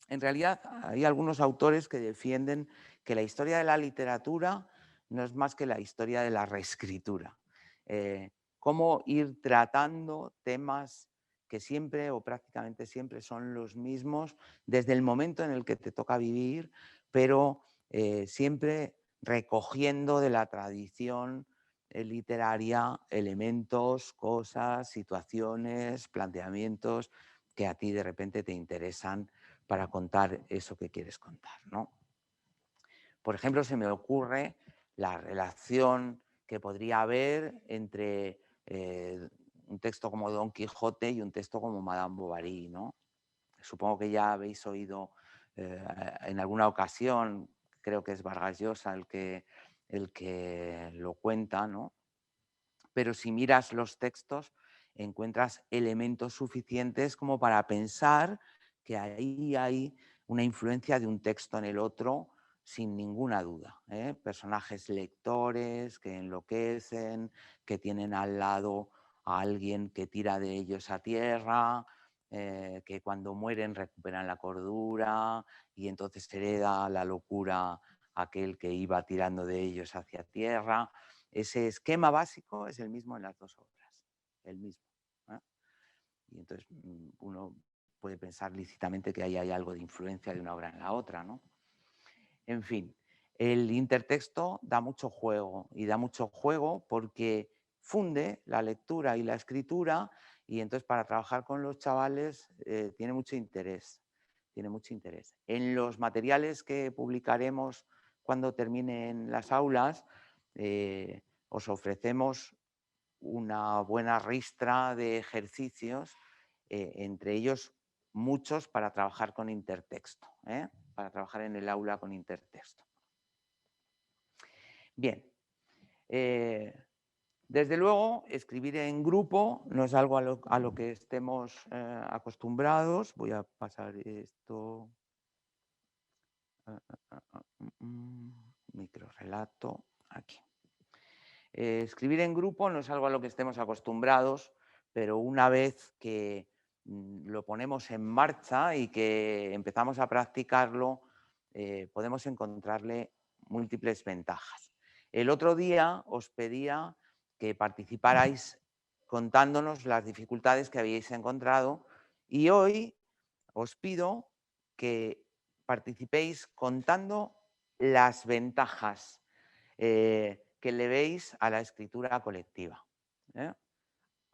En realidad, hay algunos autores que defienden que la historia de la literatura no es más que la historia de la reescritura. Cómo ir tratando temas que siempre o prácticamente siempre son los mismos desde el momento en el que te toca vivir, pero siempre recogiendo de la tradición literaria elementos, cosas, situaciones, planteamientos que a ti de repente te interesan para contar eso que quieres contar, ¿no? Por ejemplo, se me ocurre la relación que podría haber entre un texto como Don Quijote y un texto como Madame Bovary, ¿no? Supongo que ya habéis oído en alguna ocasión, creo que es Vargas Llosa el que lo cuenta, ¿no? Pero si miras los textos encuentras elementos suficientes como para pensar que ahí hay una influencia de un texto en el otro sin ninguna duda, ¿eh? Personajes lectores que enloquecen, que tienen al lado a alguien que tira de ellos a tierra, que cuando mueren recuperan la cordura y entonces hereda la locura aquel que iba tirando de ellos hacia tierra. Ese esquema básico es el mismo en las dos obras, el mismo, ¿eh? Y entonces uno puede pensar lícitamente que ahí hay algo de influencia de una obra en la otra, ¿no? En fin, el intertexto da mucho juego y da mucho juego porque funde la lectura y la escritura y entonces para trabajar con los chavales tiene mucho interés, tiene mucho interés. En los materiales que publicaremos cuando terminen las aulas os ofrecemos una buena ristra de ejercicios, entre ellos muchos para trabajar con intertexto, para trabajar en el aula con intertexto. Bien, desde luego escribir en grupo no es algo a lo que estemos acostumbrados. Voy a pasar esto. Microrelato aquí. Escribir en grupo no es algo a lo que estemos acostumbrados, pero una vez que lo ponemos en marcha y que empezamos a practicarlo, podemos encontrarle múltiples ventajas. El otro día os pedía que participarais contándonos las dificultades que habíais encontrado y hoy os pido que participéis contando las ventajas que le veis a la escritura colectiva, ¿eh?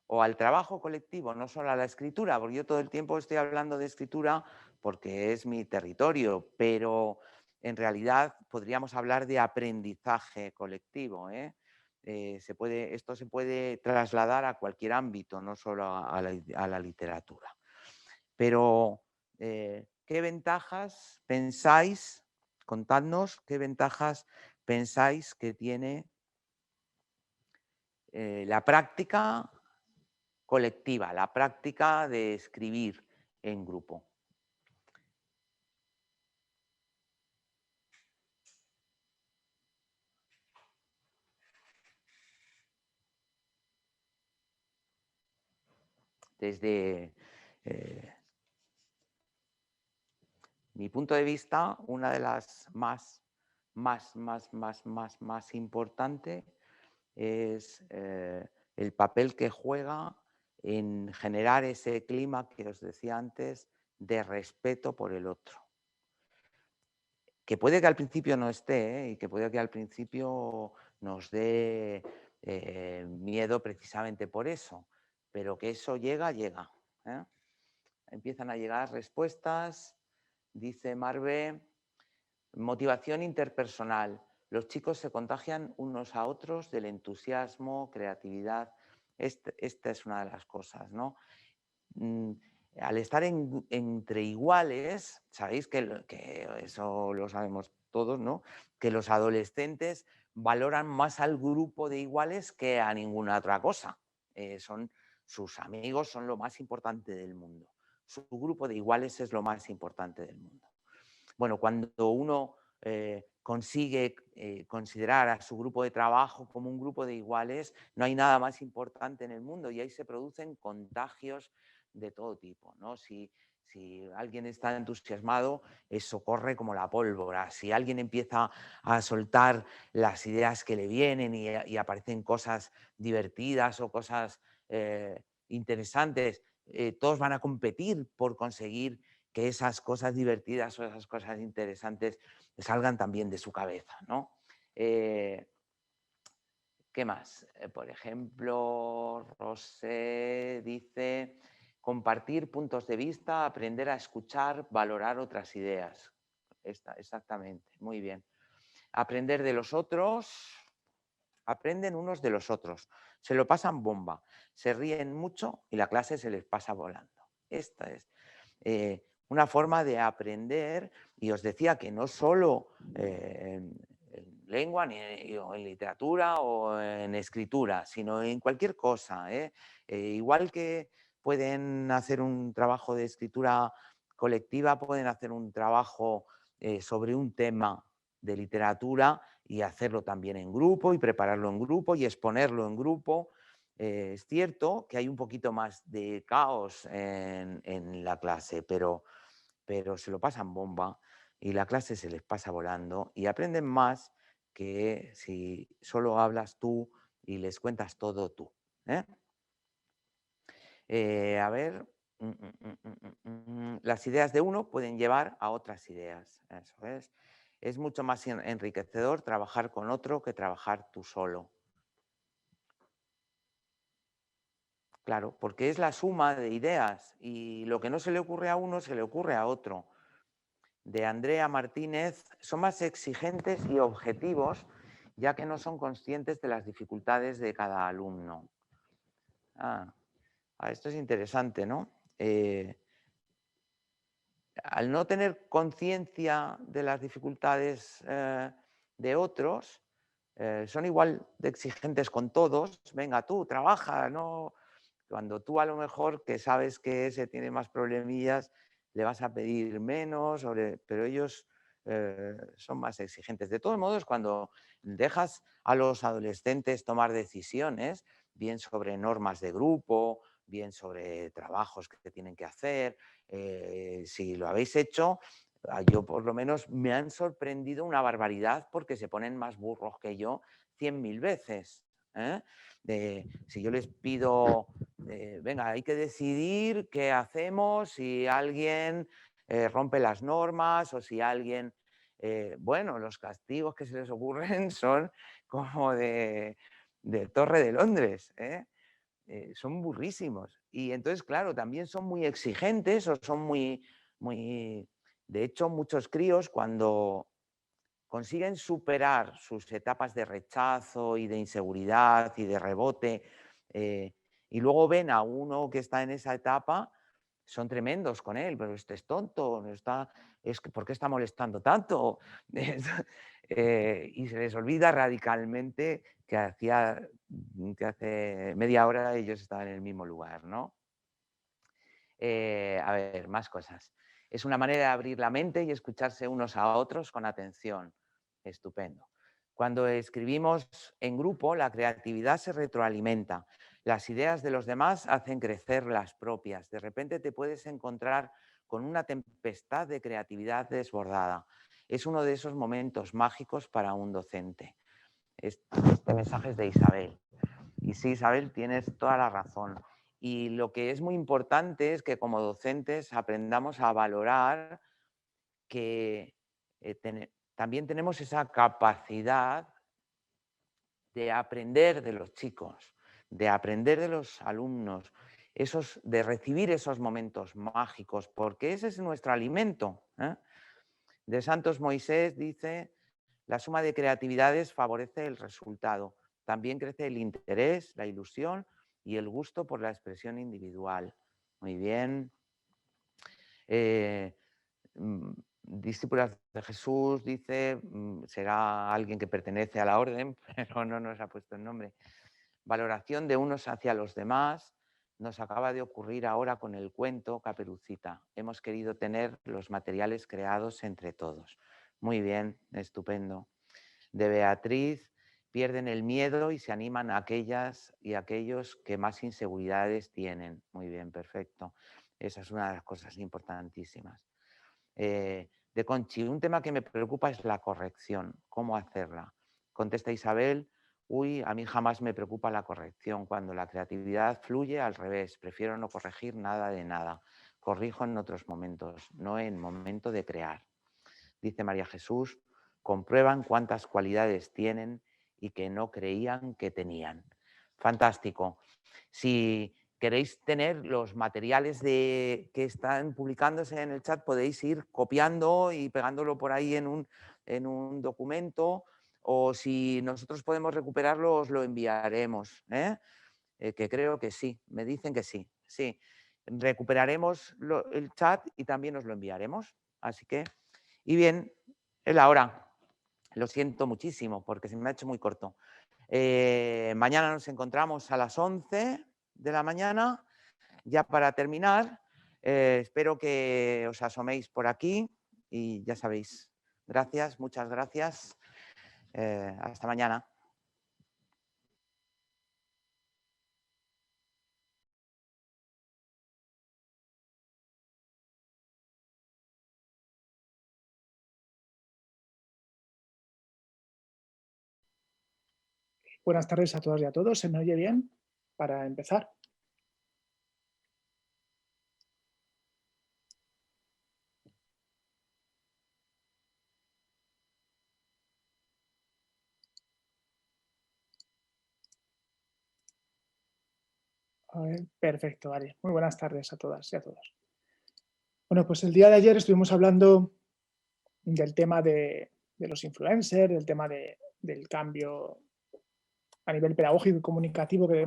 O al trabajo colectivo, no solo a la escritura, porque yo todo el tiempo estoy hablando de escritura porque es mi territorio, pero en realidad podríamos hablar de aprendizaje colectivo, ¿eh? Esto se puede trasladar a cualquier ámbito, no solo a la literatura. Pero, ¿qué ventajas pensáis, contadnos qué ventajas pensáis que tiene la práctica colectiva, la práctica de escribir en grupo? Desde mi punto de vista, una de las más importante es el papel que juega en generar ese clima que os decía antes de respeto por el otro. Que puede que al principio no esté, y que puede que al principio nos dé miedo precisamente por eso, pero que eso llega, llega. Empiezan a llegar respuestas, dice Marve, motivación interpersonal. Los chicos se contagian unos a otros del entusiasmo, creatividad. Esta es una de las cosas, ¿no? Al estar entre iguales, sabéis que eso lo sabemos todos, ¿no? Que los adolescentes valoran más al grupo de iguales que a ninguna otra cosa. Sus amigos son lo más importante del mundo. Su grupo de iguales es lo más importante del mundo. Bueno, cuando uno consigue considerar a su grupo de trabajo como un grupo de iguales, no hay nada más importante en el mundo y ahí se producen contagios de todo tipo, ¿no? Si alguien está entusiasmado, eso corre como la pólvora. Si alguien empieza a soltar las ideas que le vienen y aparecen cosas divertidas o cosas interesantes, todos van a competir por conseguir que esas cosas divertidas o esas cosas interesantes salgan también de su cabeza, ¿no? ¿Qué más? Por ejemplo, Rosé dice, compartir puntos de vista, aprender a escuchar, valorar otras ideas. Exactamente, muy bien. Aprender de los otros, aprenden unos de los otros, se lo pasan bomba, se ríen mucho y la clase se les pasa volando. Esta es una forma de aprender, y os decía que no solo en lengua, o en literatura o en escritura, sino en cualquier cosa. Igual que pueden hacer un trabajo de escritura colectiva, pueden hacer un trabajo sobre un tema de literatura y hacerlo también en grupo y prepararlo en grupo y exponerlo en grupo. Es cierto que hay un poquito más de caos en la clase, pero se lo pasan bomba y la clase se les pasa volando y aprenden más que si solo hablas tú y les cuentas todo tú. A ver, las ideas de uno pueden llevar a otras ideas. Eso es. Es mucho más enriquecedor trabajar con otro que trabajar tú solo. Claro, porque es la suma de ideas y lo que no se le ocurre a uno se le ocurre a otro. De Andrea Martínez, son más exigentes y objetivos ya que no son conscientes de las dificultades de cada alumno. Esto es interesante, ¿no? Al no tener conciencia de las dificultades de otros, son igual de exigentes con todos. Venga, tú, trabaja, ¿no? Cuando tú a lo mejor que sabes que ese tiene más problemillas, le vas a pedir menos, pero ellos son más exigentes. De todos modos, cuando dejas a los adolescentes tomar decisiones, bien sobre normas de grupo, bien sobre trabajos que tienen que hacer, si lo habéis hecho, yo por lo menos me han sorprendido una barbaridad porque se ponen más burros que yo 100.000 veces. Si yo les pido, venga, hay que decidir qué hacemos si alguien rompe las normas o si alguien, bueno, los castigos que se les ocurren son como de Torre de Londres, son burrísimos. Y entonces, claro, también son muy exigentes o son muy... De hecho, muchos críos cuando consiguen superar sus etapas de rechazo y de inseguridad y de rebote y luego ven a uno que está en esa etapa, son tremendos con él, pero este es tonto, ¿por qué está molestando tanto? Y se les olvida radicalmente que hace media hora ellos estaban en el mismo lugar, ¿no? A ver, más cosas. Es una manera de abrir la mente y escucharse unos a otros con atención. Estupendo. Cuando escribimos en grupo, la creatividad se retroalimenta. Las ideas de los demás hacen crecer las propias. De repente te puedes encontrar con una tempestad de creatividad desbordada. Es uno de esos momentos mágicos para un docente. Este mensaje es de Isabel. Y sí, Isabel, tienes toda la razón. Y lo que es muy importante es que como docentes aprendamos a valorar que también tenemos esa capacidad de aprender de los chicos, de aprender de los alumnos, de recibir esos momentos mágicos, porque ese es nuestro alimento. De Santos Moisés dice: la suma de creatividades favorece el resultado. También crece el interés, la ilusión y el gusto por la expresión individual. Muy bien. Discípulas de Jesús dice, será alguien que pertenece a la orden, pero no nos ha puesto el nombre. Valoración de unos hacia los demás. Nos acaba de ocurrir ahora con el cuento Caperucita. Hemos querido tener los materiales creados entre todos. Muy bien, estupendo. De Beatriz: pierden el miedo y se animan a aquellas y aquellos que más inseguridades tienen. Muy bien, perfecto. Esa es una de las cosas importantísimas. De Conchi: un tema que me preocupa es la corrección. ¿Cómo hacerla? Contesta Isabel: uy, a mí jamás me preocupa la corrección. Cuando la creatividad fluye, al revés. Prefiero no corregir nada de nada. Corrijo en otros momentos, no en momento de crear. Dice María Jesús: comprueban cuántas cualidades tienen y que no creían que tenían. Fantástico. Si queréis tener los materiales que están publicándose en el chat, podéis ir copiando y pegándolo por ahí en un documento, o si nosotros podemos recuperarlo, os lo enviaremos. Que creo que sí, me dicen que sí. Sí, recuperaremos el chat y también os lo enviaremos. Así que, y bien, es la hora. Lo siento muchísimo porque se me ha hecho muy corto. Mañana nos encontramos a las 11 de la mañana. Ya para terminar, espero que os asoméis por aquí y ya sabéis. Gracias, muchas gracias. Hasta mañana. Buenas tardes a todas y a todos. ¿Se me oye bien? Para empezar. A ver, perfecto, vale. Muy buenas tardes a todas y a todos. Bueno, pues el día de ayer estuvimos hablando del tema de los influencers, del tema del cambio a nivel pedagógico y comunicativo que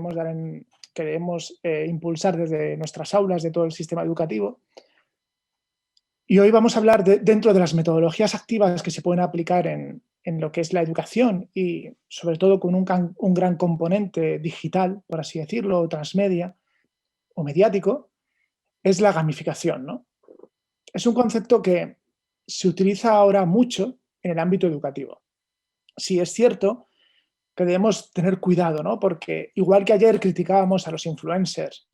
debemos impulsar desde nuestras aulas, de todo el sistema educativo. Y hoy vamos a hablar dentro de las metodologías activas que se pueden aplicar en lo que es la educación y sobre todo con un gran componente digital, por así decirlo, o transmedia o mediático, es la gamificación, ¿no? Es un concepto que se utiliza ahora mucho en el ámbito educativo. Sí es cierto que debemos tener cuidado, ¿no? Porque igual que ayer criticábamos a los influencers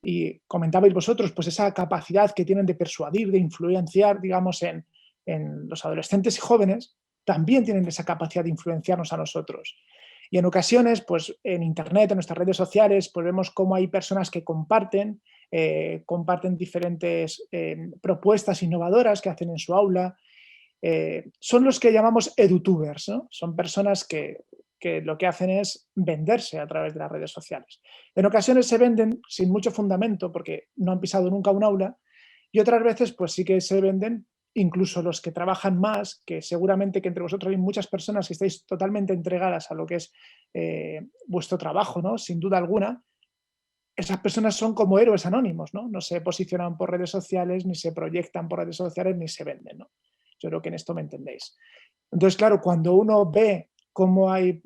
y comentabais vosotros, pues esa capacidad que tienen de persuadir, de influenciar, digamos, en los adolescentes y jóvenes, también tienen esa capacidad de influenciarnos a nosotros. Y en ocasiones, pues en Internet, en nuestras redes sociales, pues vemos cómo hay personas que comparten diferentes propuestas innovadoras que hacen en su aula. Son los que llamamos edutubers, ¿no? Son personas que lo que hacen es venderse a través de las redes sociales. En ocasiones se venden sin mucho fundamento porque no han pisado nunca un aula y otras veces pues sí que se venden incluso los que trabajan más, que seguramente que entre vosotros hay muchas personas que estáis totalmente entregadas a lo que es vuestro trabajo, ¿no? Sin duda alguna. Esas personas son como héroes anónimos, ¿no? No se posicionan por redes sociales, ni se proyectan por redes sociales, ni se venden, ¿no? Yo creo que en esto me entendéis. Entonces, claro, cuando uno ve cómo hay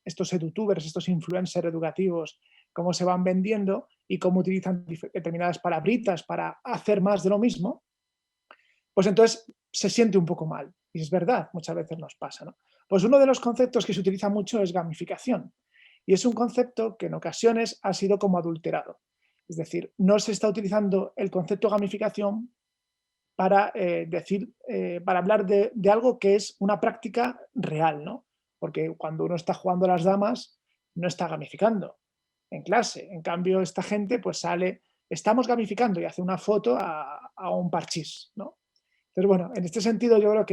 estos edutubers, estos influencers educativos, cómo se van vendiendo y cómo utilizan determinadas palabritas para hacer más de lo mismo, pues entonces se siente un poco mal. Y es verdad, muchas veces nos pasa, ¿no? Pues uno de los conceptos que se utiliza mucho es gamificación. Y es un concepto que en ocasiones ha sido como adulterado. Es decir, no se está utilizando el concepto gamificación para para hablar de algo que es una práctica real, ¿no? Porque cuando uno está jugando a las damas, no está gamificando en clase. En cambio, esta gente pues sale, estamos gamificando y hace una foto a un parchís, ¿no? Entonces, bueno, en este sentido yo creo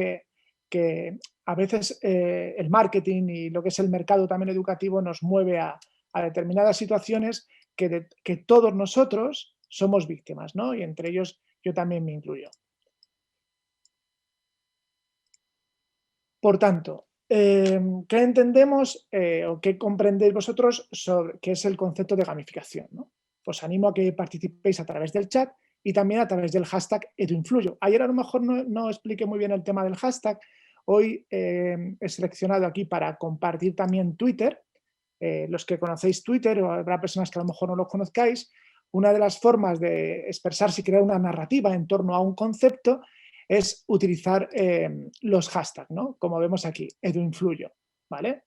que a veces el marketing y lo que es el mercado también educativo nos mueve a a determinadas situaciones que todos nosotros somos víctimas, ¿no? Y entre ellos yo también me incluyo. Por tanto, ¿qué entendemos o qué comprendéis vosotros sobre qué es el concepto de gamificación, ¿no? Os animo a que participéis a través del chat y también a través del hashtag EduInfluyo. Ayer a lo mejor no expliqué muy bien el tema del hashtag. Hoy he seleccionado aquí para compartir también Twitter. Los que conocéis Twitter, o habrá personas que a lo mejor no lo conozcáis, una de las formas de expresarse y crear una narrativa en torno a un concepto es utilizar los hashtags, ¿no? Como vemos aquí, EduInfluyo, ¿vale?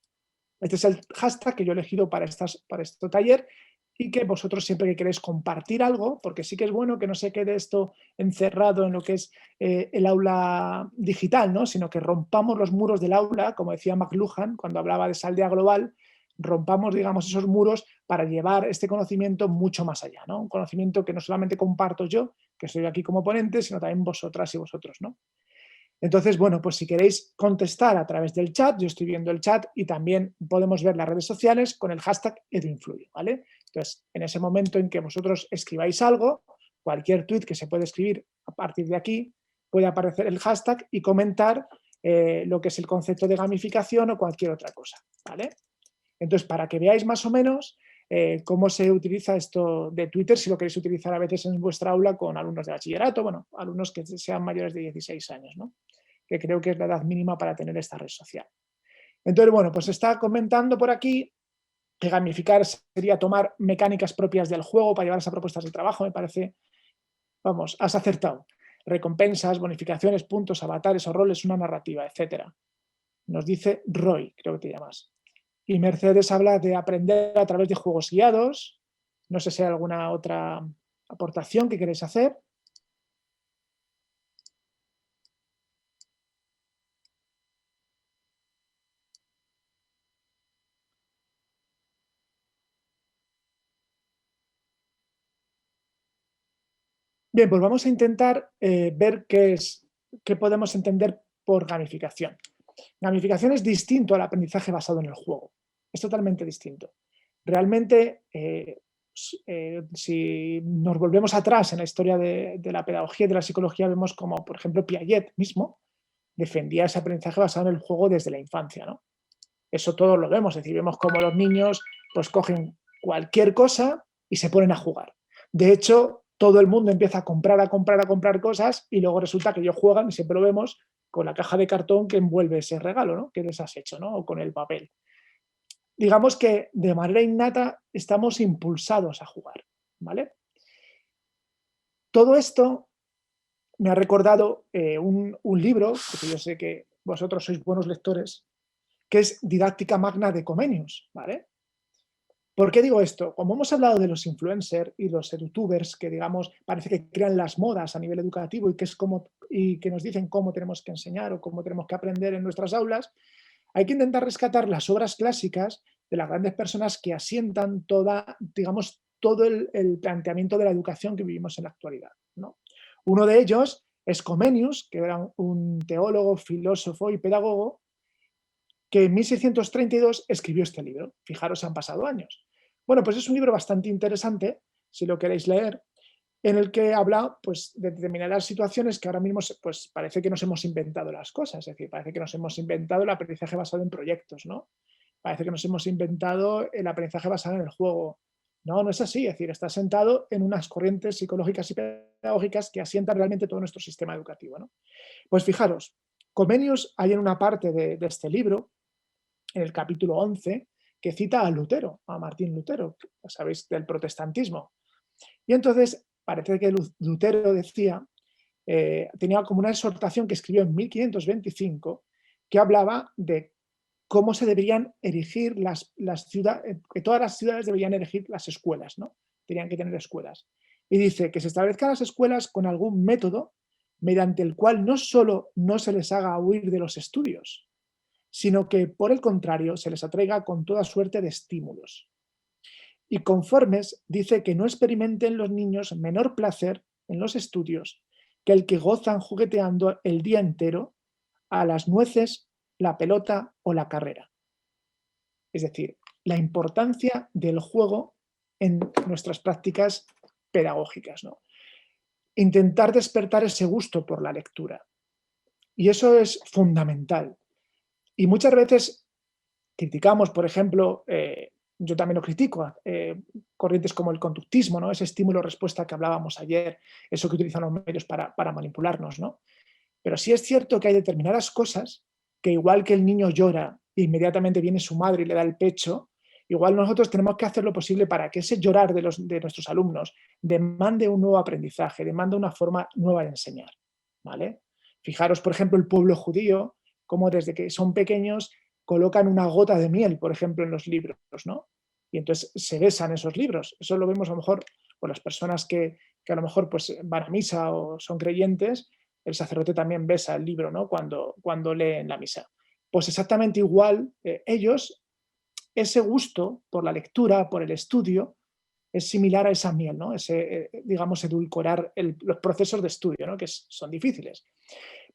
Este es el hashtag que yo he elegido para este taller y que vosotros siempre que queréis compartir algo, porque sí que es bueno que no se quede esto encerrado en lo que es el aula digital, ¿no? Sino que rompamos los muros del aula, como decía McLuhan cuando hablaba de esa aldea global, rompamos, digamos, esos muros para llevar este conocimiento mucho más allá, ¿no? Un conocimiento que no solamente comparto yo, que estoy aquí como ponente, sino también vosotras y vosotros, ¿no? Entonces, bueno, pues si queréis contestar a través del chat, yo estoy viendo el chat y también podemos ver las redes sociales con el hashtag EduInfluyo, ¿vale? Entonces, en ese momento en que vosotros escribáis algo, cualquier tuit que se puede escribir a partir de aquí, puede aparecer el hashtag y comentar lo que es el concepto de gamificación o cualquier otra cosa, ¿vale? Entonces, para que veáis más o menos cómo se utiliza esto de Twitter, si lo queréis utilizar a veces en vuestra aula con alumnos de bachillerato, bueno, alumnos que sean mayores de 16 años, ¿no? Que creo que es la edad mínima para tener esta red social. Entonces, bueno, pues está comentando por aquí que gamificar sería tomar mecánicas propias del juego para llevarlas a propuestas de trabajo, me parece, vamos, has acertado. Recompensas, bonificaciones, puntos, avatares o roles, una narrativa, etcétera. Nos dice Roy, creo que te llamas. Y Mercedes habla de aprender a través de juegos guiados. No sé si hay alguna otra aportación que queréis hacer. Bien, pues vamos a intentar ver qué podemos entender por gamificación. Gamificación es distinto al aprendizaje basado en el juego. Es totalmente distinto. Realmente, si nos volvemos atrás en la historia de la pedagogía y de la psicología, vemos como, por ejemplo, Piaget mismo defendía ese aprendizaje basado en el juego desde la infancia, ¿no? Eso todos lo vemos, es decir, vemos cómo los niños pues cogen cualquier cosa y se ponen a jugar. De hecho, todo el mundo empieza a comprar cosas y luego resulta que ellos juegan, y siempre lo vemos, con la caja de cartón que envuelve ese regalo, ¿no? Que les has hecho, ¿no? O con el papel. Digamos que de manera innata estamos impulsados a jugar, ¿vale? Todo esto me ha recordado un libro, que yo sé que vosotros sois buenos lectores, que es Didáctica Magna de Comenius, ¿vale? ¿Por qué digo esto? Como hemos hablado de los influencers y los edutubers, que digamos, parece que crean las modas a nivel educativo y que nos dicen cómo tenemos que enseñar o cómo tenemos que aprender en nuestras aulas, hay que intentar rescatar las obras clásicas de las grandes personas que asientan digamos, todo el planteamiento de la educación que vivimos en la actualidad, ¿no? Uno de ellos es Comenius, que era un teólogo, filósofo y pedagogo, que en 1632 escribió este libro. Fijaros, han pasado años. Bueno, pues es un libro bastante interesante, si lo queréis leer, en el que habla pues, de determinadas situaciones que ahora mismo pues, parece que nos hemos inventado las cosas, es decir, parece que nos hemos inventado el aprendizaje basado en proyectos, ¿no? Parece que nos hemos inventado el aprendizaje basado en el juego. No, no es así, es decir, está sentado en unas corrientes psicológicas y pedagógicas que asientan realmente todo nuestro sistema educativo, ¿no? Pues fijaros, Comenius hay en una parte de este libro, en el capítulo 11, que cita a Lutero, a Martín Lutero, sabéis, del protestantismo. Y entonces parece que Lutero decía, tenía como una exhortación que escribió en 1525, que hablaba de cómo se deberían erigir las ciudades, que todas las ciudades deberían erigir las escuelas, ¿no? Tenían que tener escuelas. Y dice que se establezcan las escuelas con algún método mediante el cual no solo no se les haga huir de los estudios, sino que, por el contrario, se les atraiga con toda suerte de estímulos. Y conformes dice que no experimenten los niños menor placer en los estudios que el que gozan jugueteando el día entero a las nueces, la pelota o la carrera. Es decir, la importancia del juego en nuestras prácticas pedagógicas, ¿no? Intentar despertar ese gusto por la lectura. Y eso es fundamental. Y muchas veces criticamos, por ejemplo, yo también lo critico, corrientes como el conductismo, ¿no? Ese estímulo-respuesta que hablábamos ayer, eso que utilizan los medios para manipularnos, ¿no? Pero sí es cierto que hay determinadas cosas que, igual que el niño llora e inmediatamente viene su madre y le da el pecho, igual nosotros tenemos que hacer lo posible para que ese llorar de nuestros alumnos demande un nuevo aprendizaje, demande una forma nueva de enseñar, ¿vale? Fijaros, por ejemplo, el pueblo judío, cómo desde que son pequeños colocan una gota de miel, por ejemplo, en los libros, ¿no? Y entonces se besan esos libros. Eso lo vemos a lo mejor con las personas que a lo mejor pues, van a misa o son creyentes. El sacerdote también besa el libro, ¿no? Cuando leen la misa. Pues exactamente igual, ellos, ese gusto por la lectura, por el estudio, es similar a esa miel, ¿no? Ese, digamos, edulcorar los procesos de estudio, ¿no? Que son difíciles.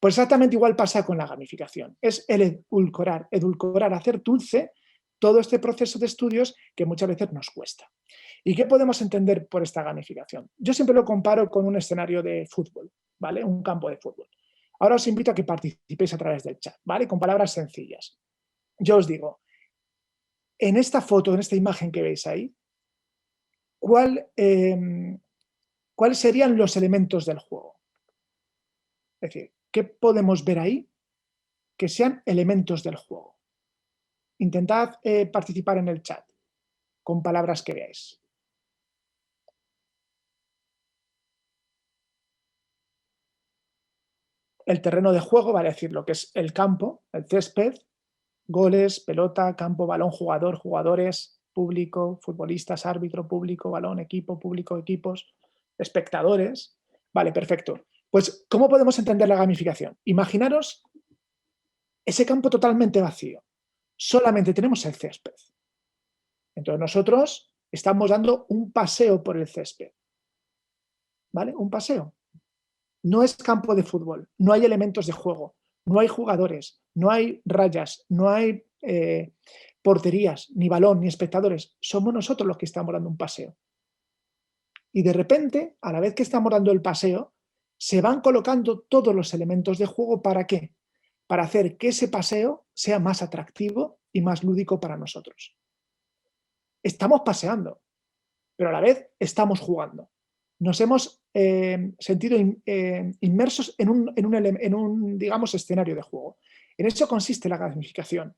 Pues exactamente igual pasa con la gamificación. Es el edulcorar, hacer dulce todo este proceso de estudios que muchas veces nos cuesta. ¿Y qué podemos entender por esta gamificación? Yo siempre lo comparo con un escenario de fútbol, ¿vale? Un campo de fútbol. Ahora os invito a que participéis a través del chat, ¿vale? Con palabras sencillas. Yo os digo, en esta foto, en esta imagen que veis ahí, ¿cuáles serían los elementos del juego? Es decir, ¿qué podemos ver ahí que sean elementos del juego? Intentad participar en el chat con palabras que veáis. El terreno de juego, vale decir lo que es el campo, el césped, goles, pelota, campo, balón, jugador, jugadores, público, futbolistas, árbitro, público, balón, equipo, público, equipos, espectadores. Vale, perfecto. Pues, ¿cómo podemos entender la gamificación? Imaginaros ese campo totalmente vacío. Solamente tenemos el césped. Entonces nosotros estamos dando un paseo por el césped. ¿Vale? Un paseo. No es campo de fútbol, no hay elementos de juego, no hay jugadores, no hay rayas, no hay porterías, ni balón, ni espectadores. Somos nosotros los que estamos dando un paseo. Y de repente, a la vez que estamos dando el paseo, se van colocando todos los elementos de juego. ¿Para qué? Para hacer que ese paseo sea más atractivo y más lúdico para nosotros. Estamos paseando, pero a la vez estamos jugando. Nos hemos sentido inmersos en un, digamos, escenario de juego. En eso consiste la gamificación,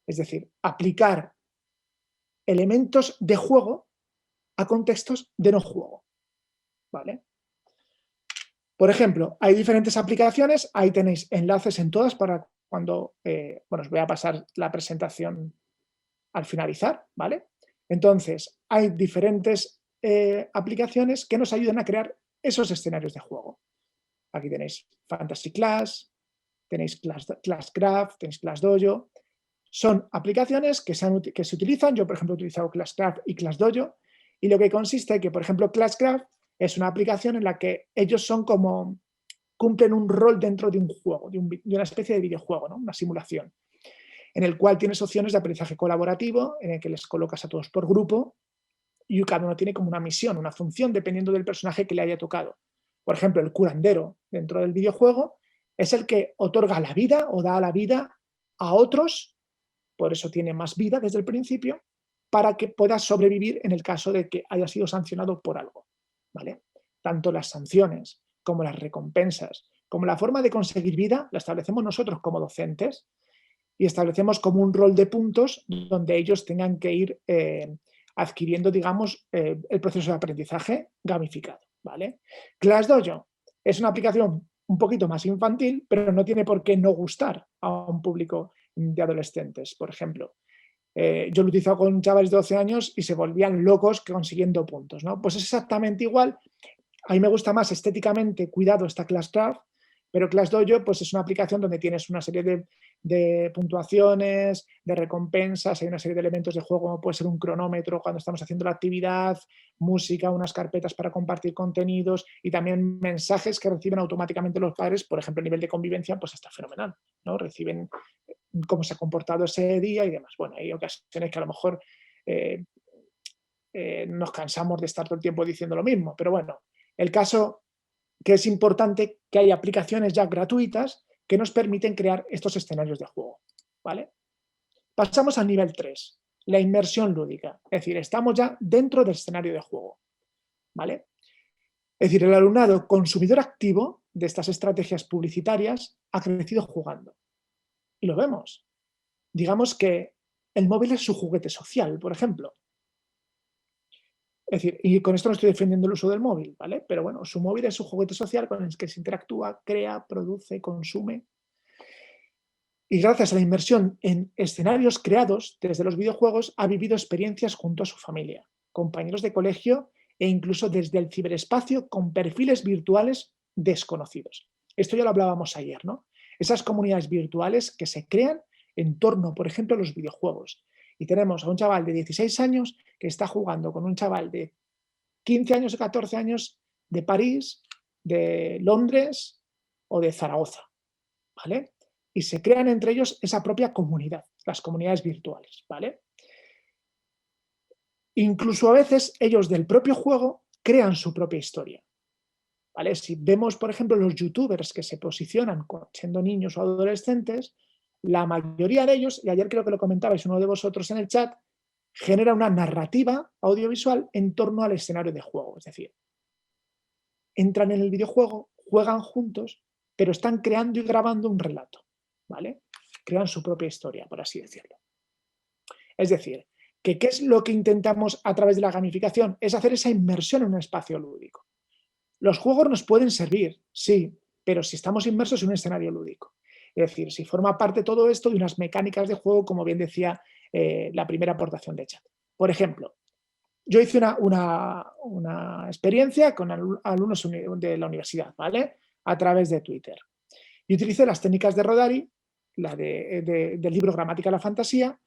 es decir, aplicar elementos de juego a contextos de no juego, ¿vale? Por ejemplo, hay diferentes aplicaciones, ahí tenéis enlaces en todas para cuando, bueno, os voy a pasar la presentación al finalizar, ¿vale? Entonces, hay diferentes aplicaciones que nos ayudan a crear esos escenarios de juego. Aquí tenéis Fantasy Class, tenéis Classcraft, tenéis ClassDojo. Son aplicaciones que se utilizan. Yo, por ejemplo, he utilizado Classcraft y ClassDojo, y lo que consiste en que, por ejemplo, Classcraft es una aplicación en la que ellos son como, cumplen un rol dentro de un juego, de una especie de videojuego, ¿no? Una simulación, en el cual tienes opciones de aprendizaje colaborativo, en el que les colocas a todos por grupo y cada uno tiene como una misión, una función, dependiendo del personaje que le haya tocado. Por ejemplo, el curandero dentro del videojuego es el que otorga la vida o da la vida a otros, por eso tiene más vida desde el principio, para que pueda sobrevivir en el caso de que haya sido sancionado por algo, ¿vale? Tanto las sanciones como las recompensas, como la forma de conseguir vida, la establecemos nosotros como docentes, y establecemos como un rol de puntos donde ellos tengan que ir adquiriendo, digamos, el proceso de aprendizaje gamificado, ¿vale? ClassDojo es una aplicación un poquito más infantil, pero no tiene por qué no gustar a un público de adolescentes, por ejemplo. Yo lo he utilizado con chavales de 12 años y se volvían locos consiguiendo puntos, ¿no? Pues es exactamente igual. A mí me gusta más estéticamente, cuidado, está Classcraft, pero ClassDojo pues es una aplicación donde tienes una serie de puntuaciones, de recompensas, hay una serie de elementos de juego, como puede ser un cronómetro cuando estamos haciendo la actividad, música, unas carpetas para compartir contenidos y también mensajes que reciben automáticamente los padres. Por ejemplo, a nivel de convivencia, pues está fenomenal, ¿no? Reciben cómo se ha comportado ese día y demás. Bueno, hay ocasiones que a lo mejor nos cansamos de estar todo el tiempo diciendo lo mismo, pero bueno, el caso que es importante que hay aplicaciones ya gratuitas que nos permiten crear estos escenarios de juego, ¿vale? Pasamos al nivel 3, la inmersión lúdica, es decir, estamos ya dentro del escenario de juego, ¿vale? Es decir, el alumnado consumidor activo de estas estrategias publicitarias ha crecido jugando. Y lo vemos. Digamos que el móvil es su juguete social, por ejemplo. Es decir, y con esto no estoy defendiendo el uso del móvil, ¿vale? Pero bueno, su móvil es su juguete social con el que se interactúa, crea, produce, consume. Y gracias a la inmersión en escenarios creados desde los videojuegos, ha vivido experiencias junto a su familia, compañeros de colegio e incluso desde el ciberespacio con perfiles virtuales desconocidos. Esto ya lo hablábamos ayer, ¿no? Esas comunidades virtuales que se crean en torno, por ejemplo, a los videojuegos. Y tenemos a un chaval de 16 años que está jugando con un chaval de 15 años o 14 años de París, de Londres o de Zaragoza, ¿vale? Y se crean entre ellos esa propia comunidad, las comunidades virtuales, ¿vale? Incluso a veces ellos del propio juego crean su propia historia, ¿vale? Si vemos, por ejemplo, los youtubers que se posicionan siendo niños o adolescentes, la mayoría de ellos, y ayer creo que lo comentabais uno de vosotros en el chat, genera una narrativa audiovisual en torno al escenario de juego. Es decir, entran en el videojuego, juegan juntos, pero están creando y grabando un relato, ¿vale? Crean su propia historia, por así decirlo. Es decir, que ¿qué es lo que intentamos a través de la gamificación? Es hacer esa inmersión en un espacio lúdico. Los juegos nos pueden servir, sí, pero si estamos inmersos en un escenario lúdico. Es decir, si forma parte todo esto de unas mecánicas de juego, como bien decía la primera aportación de chat. Por ejemplo, yo hice una experiencia con alumnos de la universidad, ¿vale? A través de Twitter. Y utilicé las técnicas de Rodari, del libro Gramática de la Fantasía,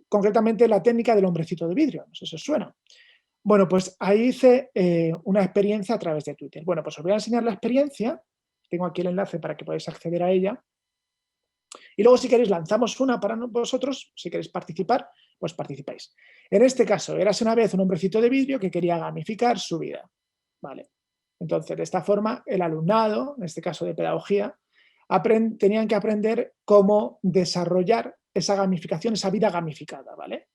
concretamente la técnica del hombrecito de vidrio, no sé si os suena. Bueno, pues ahí hice una experiencia a través de Twitter. Bueno, pues os voy a enseñar la experiencia, tengo aquí el enlace para que podáis acceder a ella, y luego si queréis lanzamos una para vosotros, si queréis participar, pues participáis. En este caso, érase una vez un hombrecito de vidrio que quería gamificar su vida, ¿vale? Entonces, de esta forma, el alumnado, en este caso de pedagogía, tenían que aprender cómo desarrollar esa gamificación, esa vida gamificada, ¿vale?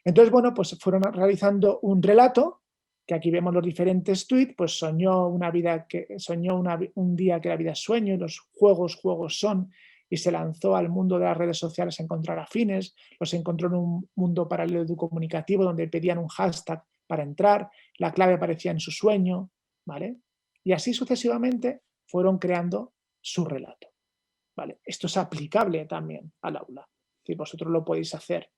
Entonces, bueno, pues fueron realizando un relato, que aquí vemos los diferentes tweets, pues soñó un día que la vida es sueño, y los juegos son, y se lanzó al mundo de las redes sociales a encontrar afines, los encontró en un mundo paralelo educomunicativo donde pedían un hashtag para entrar, la clave aparecía en su sueño, ¿vale? Y así sucesivamente fueron creando su relato, ¿vale? Esto es aplicable también al aula, es decir, vosotros lo podéis hacer.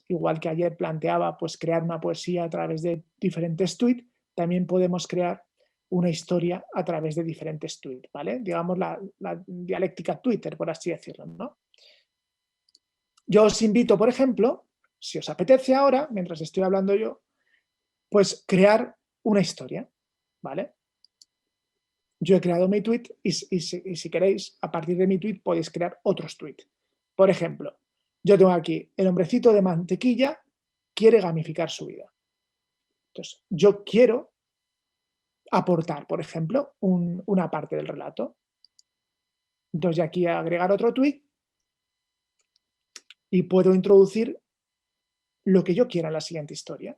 Igual que ayer planteaba pues, crear una poesía a través de diferentes tweets, también podemos crear una historia a través de diferentes tweets, ¿vale? Digamos la dialéctica Twitter, por así decirlo, ¿no? Yo os invito, por ejemplo, si os apetece ahora, mientras estoy hablando yo, pues crear una historia, ¿vale? Yo he creado mi tweet y si queréis, a partir de mi tweet podéis crear otros tweets. Por ejemplo, yo tengo aquí, el hombrecito de mantequilla quiere gamificar su vida. Entonces, yo quiero aportar, por ejemplo, una parte del relato. Entonces, aquí agregar otro tweet y puedo introducir lo que yo quiera en la siguiente historia.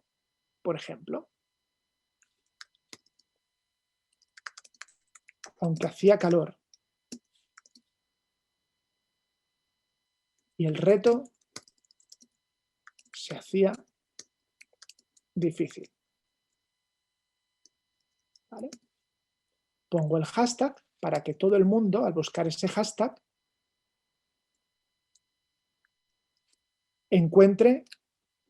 Por ejemplo, aunque hacía calor y el reto se hacía difícil. ¿Vale? Pongo el hashtag para que todo el mundo, al buscar ese hashtag, encuentre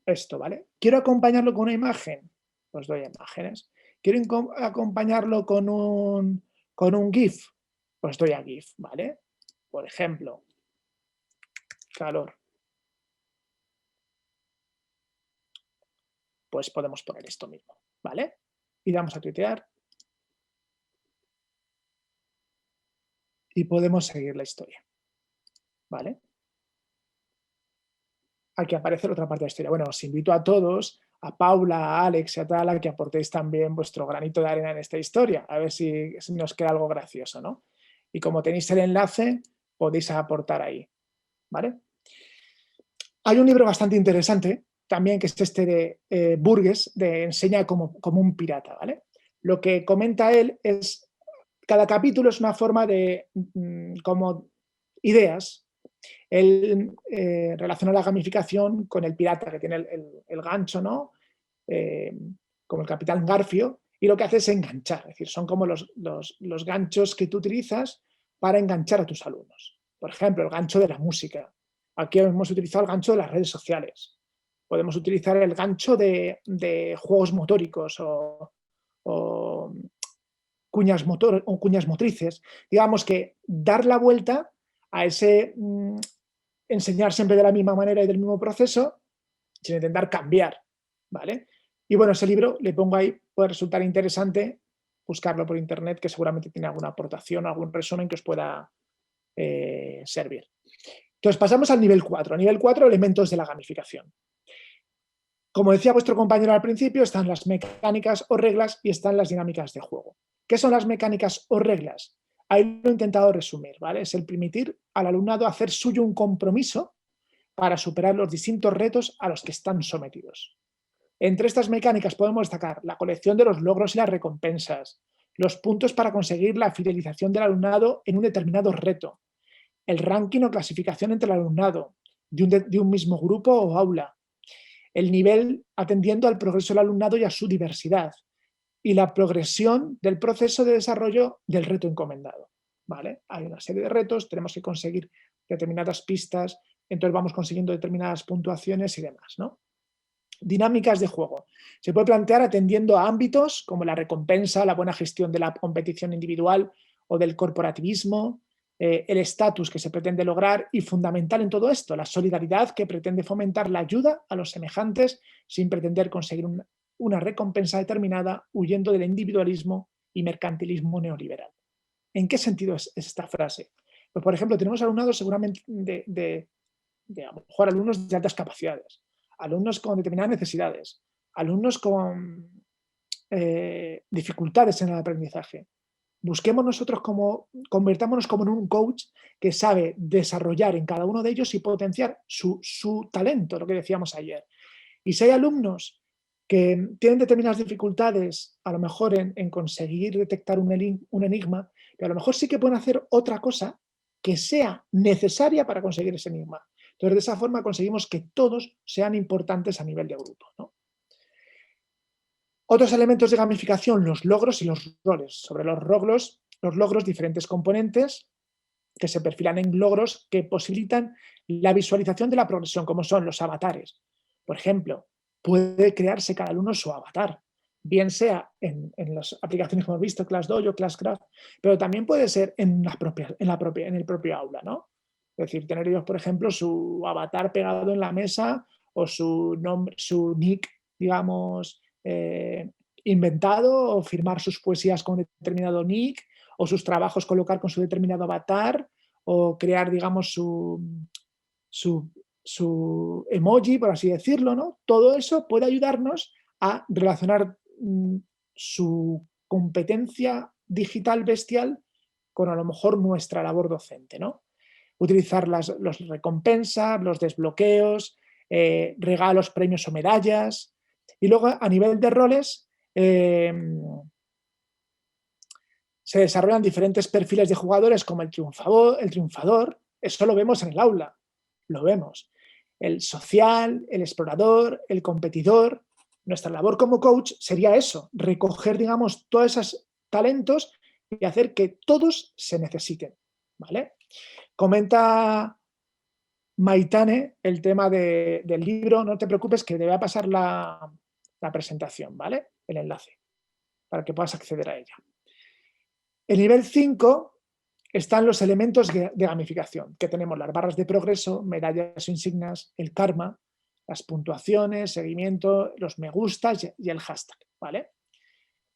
esto, ¿vale? ¿Quiero acompañarlo con una imagen? Pues doy imágenes. ¿Quiero acompañarlo con un GIF? Pues doy a GIF, ¿vale? Por ejemplo, calor. Pues podemos poner esto mismo, ¿vale? Y damos a tuitear. Y podemos seguir la historia, ¿vale? aquí aparece la otra parte de la historia. Bueno, os invito a todos, a Paula, a Alex y a tal, a que aportéis también vuestro granito de arena en esta historia, a ver si nos queda algo gracioso, ¿no? Y como tenéis el enlace, podéis aportar ahí, ¿vale? Hay un libro bastante interesante también, que es este de Burgess, de Enseña como un pirata, ¿vale? Lo que comenta él es, cada capítulo es una forma de, como ideas. Él relaciona la gamificación con el pirata, que tiene el gancho, ¿no? Como el Capitán Garfio, y lo que hace es enganchar, es decir, son como los ganchos que tú utilizas para enganchar a tus alumnos. Por ejemplo, el gancho de la música. Aquí hemos utilizado el gancho de las redes sociales. Podemos utilizar el gancho de juegos motóricos o cuñas motrices. Digamos que dar la vuelta a ese enseñar siempre de la misma manera y del mismo proceso, sin intentar cambiar, ¿vale? Y bueno, ese libro, le pongo ahí, puede resultar interesante buscarlo por internet, que seguramente tiene alguna aportación, algún resumen que os pueda servir. Entonces pasamos al nivel 4. Nivel 4, elementos de la gamificación. Como decía vuestro compañero al principio, están las mecánicas o reglas y están las dinámicas de juego. ¿Qué son las mecánicas o reglas? Ahí lo he intentado resumir, ¿vale? Es el permitir al alumnado hacer suyo un compromiso para superar los distintos retos a los que están sometidos. Entre estas mecánicas podemos destacar la colección de los logros y las recompensas, los puntos para conseguir la fidelización del alumnado en un determinado reto, el ranking o clasificación entre el alumnado de un mismo grupo o aula, el nivel atendiendo al progreso del alumnado y a su diversidad, y la progresión del proceso de desarrollo del reto encomendado, ¿vale? Hay una serie de retos, tenemos que conseguir determinadas pistas, entonces vamos consiguiendo determinadas puntuaciones y demás, ¿no? Dinámicas de juego. Se puede plantear atendiendo a ámbitos como la recompensa, la buena gestión de la competición individual o del corporativismo, el estatus que se pretende lograr y, fundamental en todo esto, la solidaridad que pretende fomentar la ayuda a los semejantes sin pretender conseguir una recompensa determinada, huyendo del individualismo y mercantilismo neoliberal. ¿En qué sentido es esta frase? Pues, por ejemplo, tenemos alumnados seguramente de a lo mejor alumnos de altas capacidades, alumnos con determinadas necesidades, alumnos con dificultades en el aprendizaje. Busquemos nosotros convertámonos como en un coach que sabe desarrollar en cada uno de ellos y potenciar su talento, lo que decíamos ayer. Y si hay alumnos que tienen determinadas dificultades, a lo mejor en conseguir detectar un enigma, pero a lo mejor sí que pueden hacer otra cosa que sea necesaria para conseguir ese enigma. Entonces, de esa forma conseguimos que todos sean importantes a nivel de grupo, ¿no? Otros elementos de gamificación, los logros y los roles. Sobre los logros, diferentes componentes que se perfilan en logros que posibilitan la visualización de la progresión, como son los avatares. Por ejemplo, puede crearse cada alumno su avatar, bien sea en las aplicaciones que hemos visto, ClassDojo, ClassCraft, pero también puede ser en el propio aula, ¿no? Es decir, tener ellos, por ejemplo, su avatar pegado en la mesa o su nombre, su nick, digamos, inventado, o firmar sus poesías con determinado nick, o sus trabajos colocar con su determinado avatar, o crear, digamos, su emoji, por así decirlo, ¿no? Todo eso puede ayudarnos a relacionar su competencia digital bestial con, a lo mejor, nuestra labor docente, ¿no? Utilizar las recompensas, los desbloqueos, regalos, premios o medallas. Y luego, a nivel de roles, se desarrollan diferentes perfiles de jugadores, como el triunfador, eso lo vemos en el aula, lo vemos. El social, el explorador, el competidor. Nuestra labor como coach sería eso, recoger, digamos, todos esos talentos y hacer que todos se necesiten, ¿vale? Comenta Maitane el tema del libro, no te preocupes que te voy a pasar la presentación, ¿vale? El enlace, para que puedas acceder a ella. En nivel 5 están los elementos de gamificación, que tenemos las barras de progreso, medallas o insignias, el karma, las puntuaciones, seguimiento, los me gustas y el hashtag, ¿vale?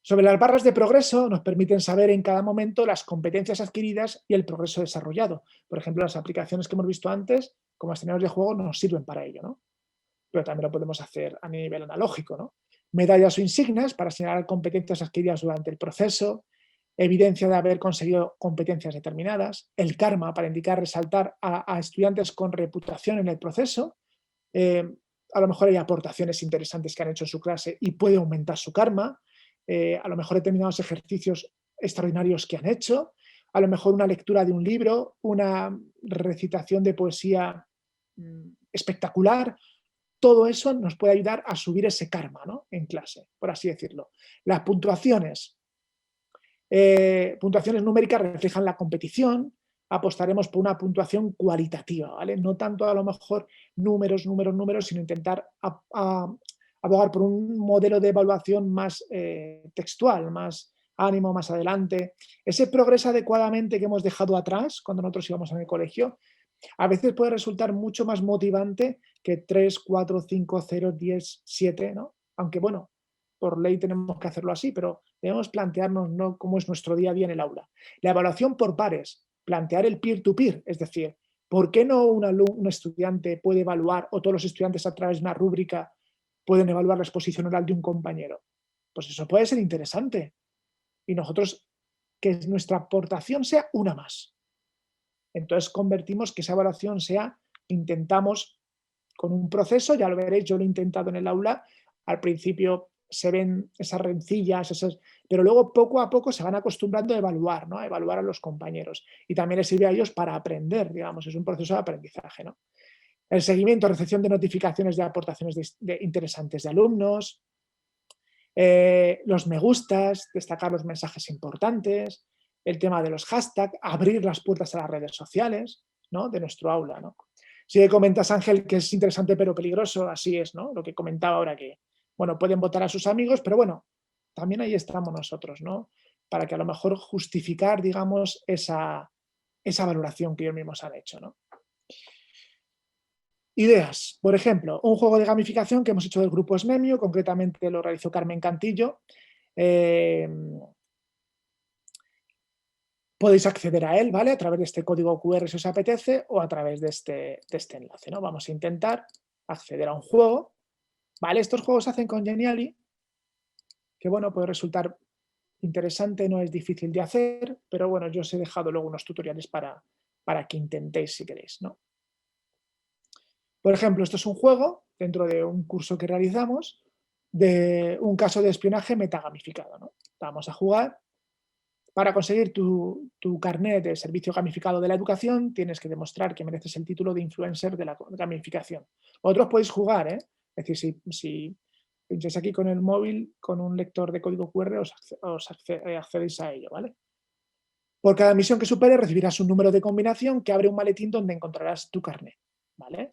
Sobre las barras de progreso nos permiten saber en cada momento las competencias adquiridas y el progreso desarrollado. Por ejemplo, las aplicaciones que hemos visto antes, como escenarios de juego, nos sirven para ello, ¿no? pero también lo podemos hacer a nivel analógico, ¿no? Medallas o insignias para señalar competencias adquiridas durante el proceso, evidencia de haber conseguido competencias determinadas, el karma para indicar, resaltar a estudiantes con reputación en el proceso. A lo mejor hay aportaciones interesantes que han hecho en su clase y puede aumentar su karma. A lo mejor determinados ejercicios extraordinarios que han hecho. A lo mejor una lectura de un libro, una recitación de poesía espectacular. Todo eso nos puede ayudar a subir ese karma, ¿no? En clase, por así decirlo. Las puntuaciones. Puntuaciones numéricas reflejan la competición. Apostaremos por una puntuación cualitativa, ¿vale? No tanto a lo mejor números, sino intentar abogar por un modelo de evaluación más textual, más ánimo, más adelante. Ese progreso adecuadamente que hemos dejado atrás cuando nosotros íbamos en el colegio, a veces puede resultar mucho más motivante que 3, 4, 5, 0, 10, 7, ¿no? Aunque bueno, por ley tenemos que hacerlo así, pero debemos plantearnos, ¿no?, cómo es nuestro día a día en el aula. La evaluación por pares, plantear el peer-to-peer, es decir, ¿por qué no un estudiante puede evaluar, o todos los estudiantes a través de una rúbrica pueden evaluar la exposición oral de un compañero? Pues eso puede ser interesante. Y nosotros, que nuestra aportación sea una más. Entonces convertimos que esa evaluación intentamos con un proceso, ya lo veréis, yo lo he intentado en el aula, al principio se ven esas rencillas, pero luego poco a poco se van acostumbrando a evaluar, ¿no? A evaluar a los compañeros. Y también les sirve a ellos para aprender, digamos, es un proceso de aprendizaje, ¿no? El seguimiento, recepción de notificaciones de aportaciones interesantes de alumnos, los me gustas, destacar los mensajes importantes, el tema de los hashtags, abrir las puertas a las redes sociales, ¿no?, de nuestro aula, ¿no? Si comentas, Ángel, que es interesante pero peligroso, así es, ¿no? Lo que comentaba ahora, que, bueno, pueden votar a sus amigos, pero bueno, también ahí estamos nosotros, ¿no? Para que a lo mejor justificar, digamos, esa valoración que ellos mismos han hecho, ¿no? Ideas. Por ejemplo, un juego de gamificación que hemos hecho del grupo Esmemio, concretamente lo realizó Carmen Cantillo. Podéis acceder a él, ¿vale? A través de este código QR si os apetece, o a través de este enlace, ¿no? Vamos a intentar acceder a un juego, ¿vale? Estos juegos se hacen con Geniali, que bueno, puede resultar interesante, no es difícil de hacer, pero bueno, yo os he dejado luego unos tutoriales para que intentéis si queréis, ¿no? Por ejemplo, esto es un juego, dentro de un curso que realizamos, de un caso de espionaje metagamificado, ¿no? Vamos a jugar. Para conseguir tu carnet de servicio gamificado de la educación, tienes que demostrar que mereces el título de influencer de la gamificación. Otros podéis jugar, ¿eh? Es decir, si pincháis aquí con el móvil, con un lector de código QR, accedéis a ello, ¿vale? Por cada misión que supere, recibirás un número de combinación que abre un maletín donde encontrarás tu carnet, ¿vale?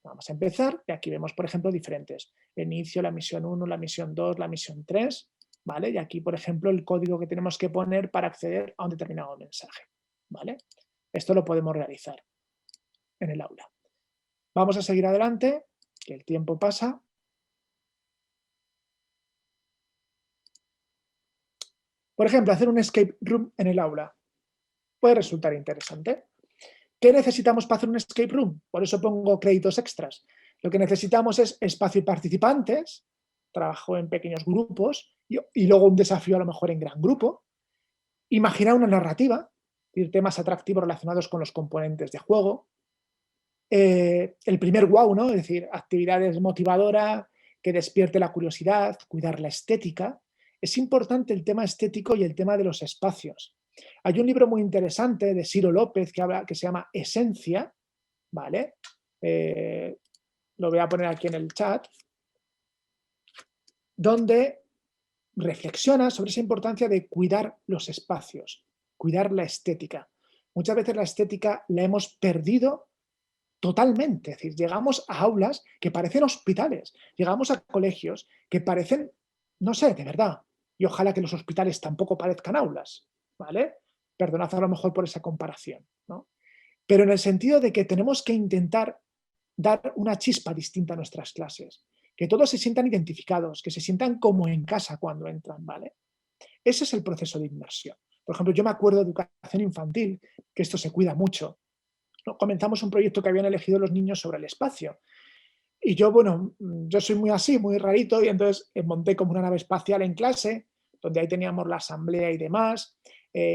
Vamos a empezar, y aquí vemos, por ejemplo, diferentes. El inicio, la misión 1, la misión 2, la misión 3, ¿vale? Y aquí, por ejemplo, el código que tenemos que poner para acceder a un determinado mensaje, ¿vale? Esto lo podemos realizar en el aula. Vamos a seguir adelante, que el tiempo pasa. Por ejemplo, hacer un escape room en el aula puede resultar interesante. ¿Qué necesitamos para hacer un escape room? Por eso pongo créditos extras. Lo que necesitamos es espacio y participantes, trabajo en pequeños grupos y luego un desafío a lo mejor en gran grupo. Imaginar una narrativa, temas atractivos relacionados con los componentes de juego. El primer wow, ¿no? Es decir, actividades motivadoras que despierte la curiosidad, cuidar la estética. Es importante el tema estético y el tema de los espacios. Hay un libro muy interesante de Ciro López que se llama Esencia, ¿vale? Lo voy a poner aquí en el chat, donde reflexiona sobre esa importancia de cuidar los espacios, cuidar la estética. Muchas veces la estética la hemos perdido totalmente, es decir, llegamos a aulas que parecen hospitales, llegamos a colegios que parecen, no sé, de verdad, y ojalá que los hospitales tampoco parezcan aulas, ¿vale? Perdonad a lo mejor por esa comparación, ¿no? Pero en el sentido de que tenemos que intentar dar una chispa distinta a nuestras clases, que todos se sientan identificados, que se sientan como en casa cuando entran, ¿vale? Ese es el proceso de inmersión. Por ejemplo, yo me acuerdo de educación infantil, que esto se cuida mucho. Comenzamos un proyecto que habían elegido los niños sobre el espacio. Y yo, bueno, yo soy muy así, muy rarito, y entonces monté como una nave espacial en clase, donde ahí teníamos la asamblea y demás.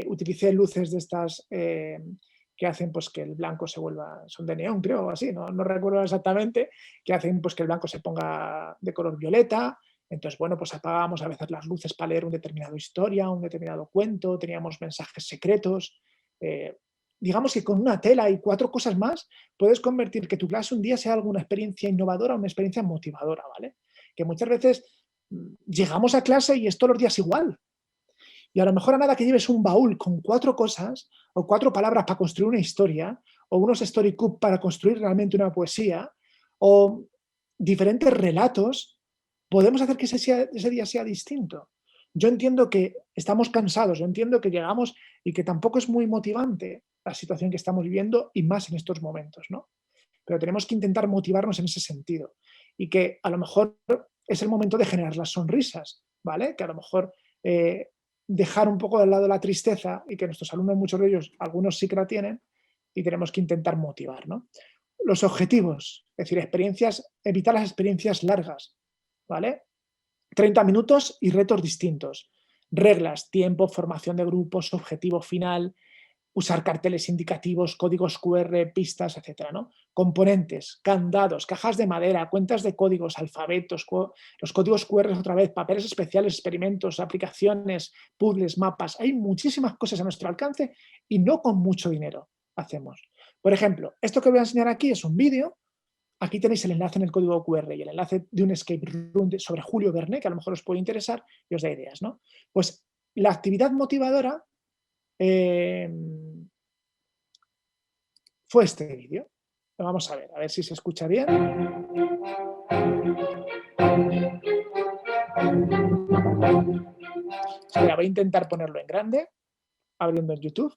Utilicé luces de estas que hacen pues, que el blanco se vuelva, son de neón, creo, o así, no recuerdo exactamente, que hacen pues, que el blanco se ponga de color violeta. Entonces, bueno, pues apagábamos a veces las luces para leer una determinada historia, un determinado cuento, teníamos mensajes secretos. Digamos que con una tela y 4 cosas más puedes convertir que tu clase un día sea alguna experiencia innovadora o una experiencia motivadora, ¿vale? Que muchas veces llegamos a clase y es todos los días igual. Y a lo mejor a nada que lleves un baúl con 4 cosas o 4 palabras para construir una historia o unos story cube para construir realmente una poesía o diferentes relatos, podemos hacer que ese día sea distinto. Yo entiendo que estamos cansados, yo entiendo que llegamos y que tampoco es muy motivante la situación que estamos viviendo y más en estos momentos, ¿no? Pero tenemos que intentar motivarnos en ese sentido y que a lo mejor es el momento de generar las sonrisas, ¿vale? Que a lo mejor dejar un poco de lado la tristeza y que nuestros alumnos, muchos de ellos, algunos sí que la tienen y tenemos que intentar motivar, ¿no? Los objetivos, es decir, evitar las experiencias largas, ¿vale? 30 minutos y retos distintos. Reglas, tiempo, formación de grupos, objetivo final, usar carteles indicativos, códigos QR, pistas, etcétera, ¿no? Componentes, candados, cajas de madera, cuentas de códigos, alfabetos, los códigos QR otra vez, papeles especiales, experimentos, aplicaciones, puzzles, mapas. Hay muchísimas cosas a nuestro alcance y no con mucho dinero hacemos. Por ejemplo, esto que voy a enseñar aquí es un vídeo. Aquí tenéis el enlace en el código QR y el enlace de un escape room sobre Julio Verne, que a lo mejor os puede interesar y os da ideas, ¿no? Pues la actividad motivadora fue este vídeo. Lo vamos a ver si se escucha bien. Espera, voy a intentar ponerlo en grande, abriendo en YouTube.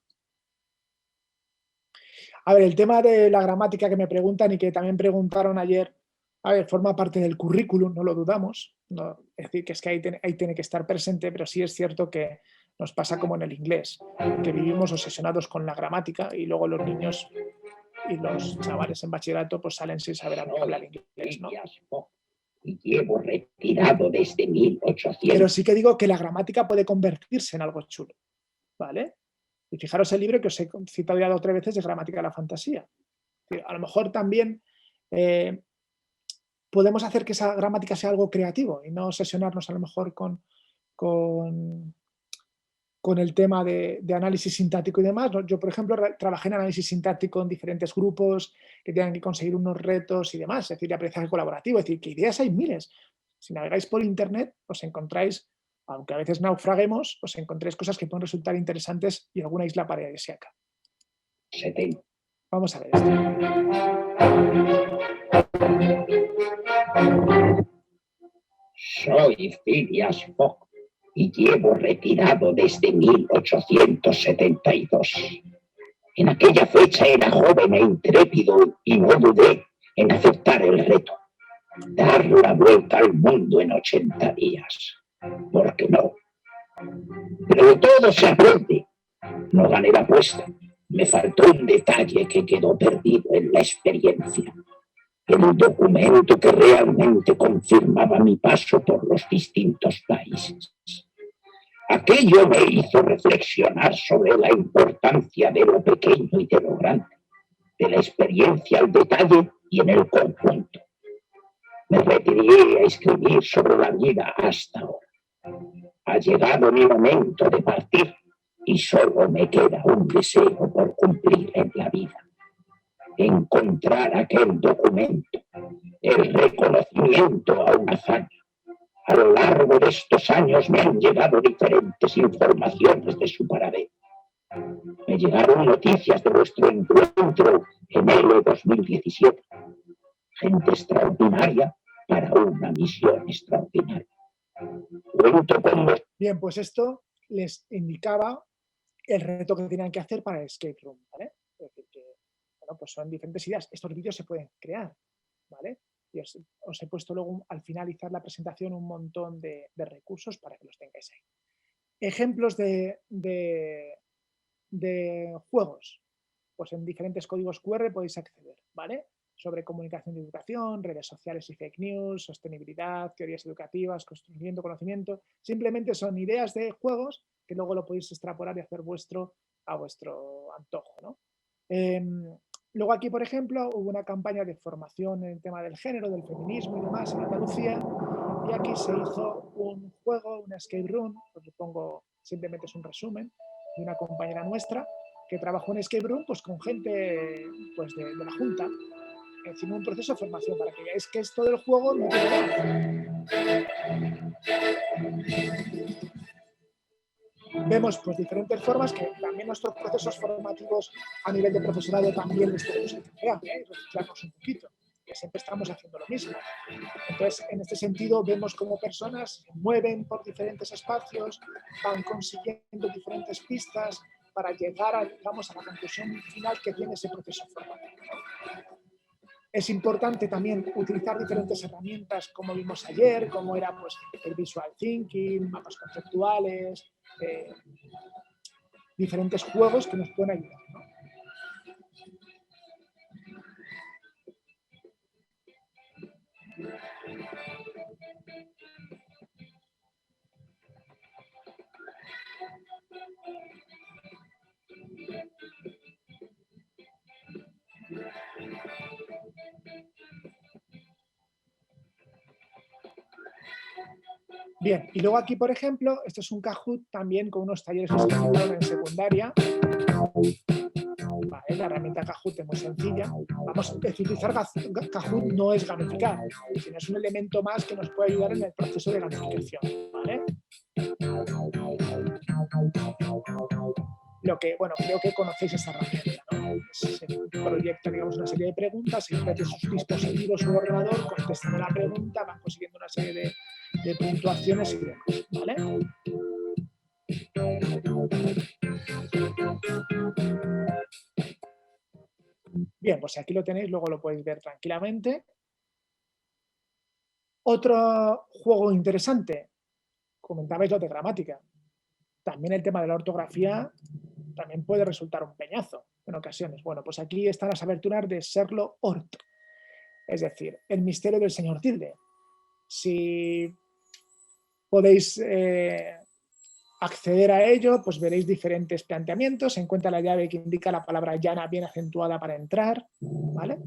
A ver, el tema de la gramática que me preguntan y que también preguntaron ayer, a ver, forma parte del currículum, no lo dudamos. No, es decir, que es que ahí tiene que estar presente, pero sí es cierto que nos pasa como en el inglés, que vivimos obsesionados con la gramática y luego los niños y los chavales en bachillerato pues salen sin saber hablar inglés, ¿no? Y llevo retirado desde 1800. Pero sí que digo que la gramática puede convertirse en algo chulo, ¿vale? Y fijaros el libro que os he citado ya 2 o 3 veces de Gramática de la Fantasía. A lo mejor también podemos hacer que esa gramática sea algo creativo y no obsesionarnos a lo mejor con el tema de análisis sintáctico y demás. Yo, por ejemplo, trabajé en análisis sintáctico en diferentes grupos que tienen que conseguir unos retos y demás, es decir, de aprendizaje colaborativo, es decir, que ideas hay miles. Si navegáis por internet, os encontráis, aunque a veces naufraguemos, os encontráis cosas que pueden resultar interesantes y alguna isla paradisíaca. Vamos a ver esto. Soy Phileas Fogg y llevo retirado desde 1872. En aquella fecha era joven e intrépido y no dudé en aceptar el reto. Dar la vuelta al mundo en 80 días. ¿Por qué no? Pero de todo se aprende. No gané la apuesta. Me faltó un detalle que quedó perdido en la experiencia. El documento que realmente confirmaba mi paso por los distintos países. Aquello me hizo reflexionar sobre la importancia de lo pequeño y de lo grande, de la experiencia al detalle y en el conjunto. Me retiré a escribir sobre la vida hasta ahora. Ha llegado mi momento de partir y solo me queda un deseo por cumplir en la vida. Encontrar aquel documento, el reconocimiento a una hazaña. A lo largo de estos años me han llegado diferentes informaciones de su paradero. Me llegaron noticias de vuestro encuentro en el 2017. Gente extraordinaria para una misión extraordinaria. Cuento con los... Bien, pues esto les indicaba el reto que tenían que hacer para el escape room, ¿vale? Es decir, que bueno, pues son diferentes ideas. Estos vídeos se pueden crear, ¿vale? Y os he puesto luego al finalizar la presentación un montón de recursos para que los tengáis ahí. Ejemplos de juegos. Pues en diferentes códigos QR podéis acceder, ¿vale? sobre comunicación de educación, redes sociales y fake news, sostenibilidad, teorías educativas, construimiento, conocimiento. Simplemente son ideas de juegos que luego lo podéis extrapolar y hacer vuestro a vuestro antojo, ¿no? Luego aquí, por ejemplo, hubo una campaña de formación en el tema del género, del feminismo y demás en Andalucía, y aquí se hizo un juego, una escape room, os lo pongo, simplemente es un resumen, de una compañera nuestra que trabajó en escape room pues, con gente pues, de la Junta, encima un proceso de formación, para que veáis que esto del juego no tiene nada. Vemos pues, diferentes formas que también nuestros procesos formativos a nivel de profesorado también les tenemos que cambiar, reciclarnos un poquito, que siempre estamos haciendo lo mismo. Entonces, en este sentido, vemos cómo personas se mueven por diferentes espacios, van consiguiendo diferentes pistas para llegar a, digamos, a la conclusión final que tiene ese proceso formativo. Es importante también utilizar diferentes herramientas, como vimos ayer, como era pues, el visual thinking, mapas conceptuales, diferentes juegos que nos pueden ayudar, ¿no? Bien, y luego aquí, por ejemplo, esto es un Kahoot también con unos talleres que se hicieron en secundaria. Vale, la herramienta Kahoot es muy sencilla. Vamos a utilizar Kahoot no es gamificar, sino es un elemento más que nos puede ayudar en el proceso de gamificación. ¿Vale? Lo que, bueno, creo que conocéis esta herramienta, ¿no? Se proyecta, digamos, una serie de preguntas, y desde sus dispositivos o ordenador contestan a la pregunta, van consiguiendo una serie de puntuaciones y demás, ¿vale? Bien, pues aquí lo tenéis, luego lo podéis ver tranquilamente. Otro juego interesante, comentabais lo de gramática. También el tema de la ortografía también puede resultar un peñazo en ocasiones. Bueno, pues aquí están las aberturas de Sherlock Holmes, es decir, el misterio del señor Tilde. Si podéis acceder a ello, pues veréis diferentes planteamientos. Se encuentra la llave que indica la palabra llana bien acentuada para entrar, ¿vale?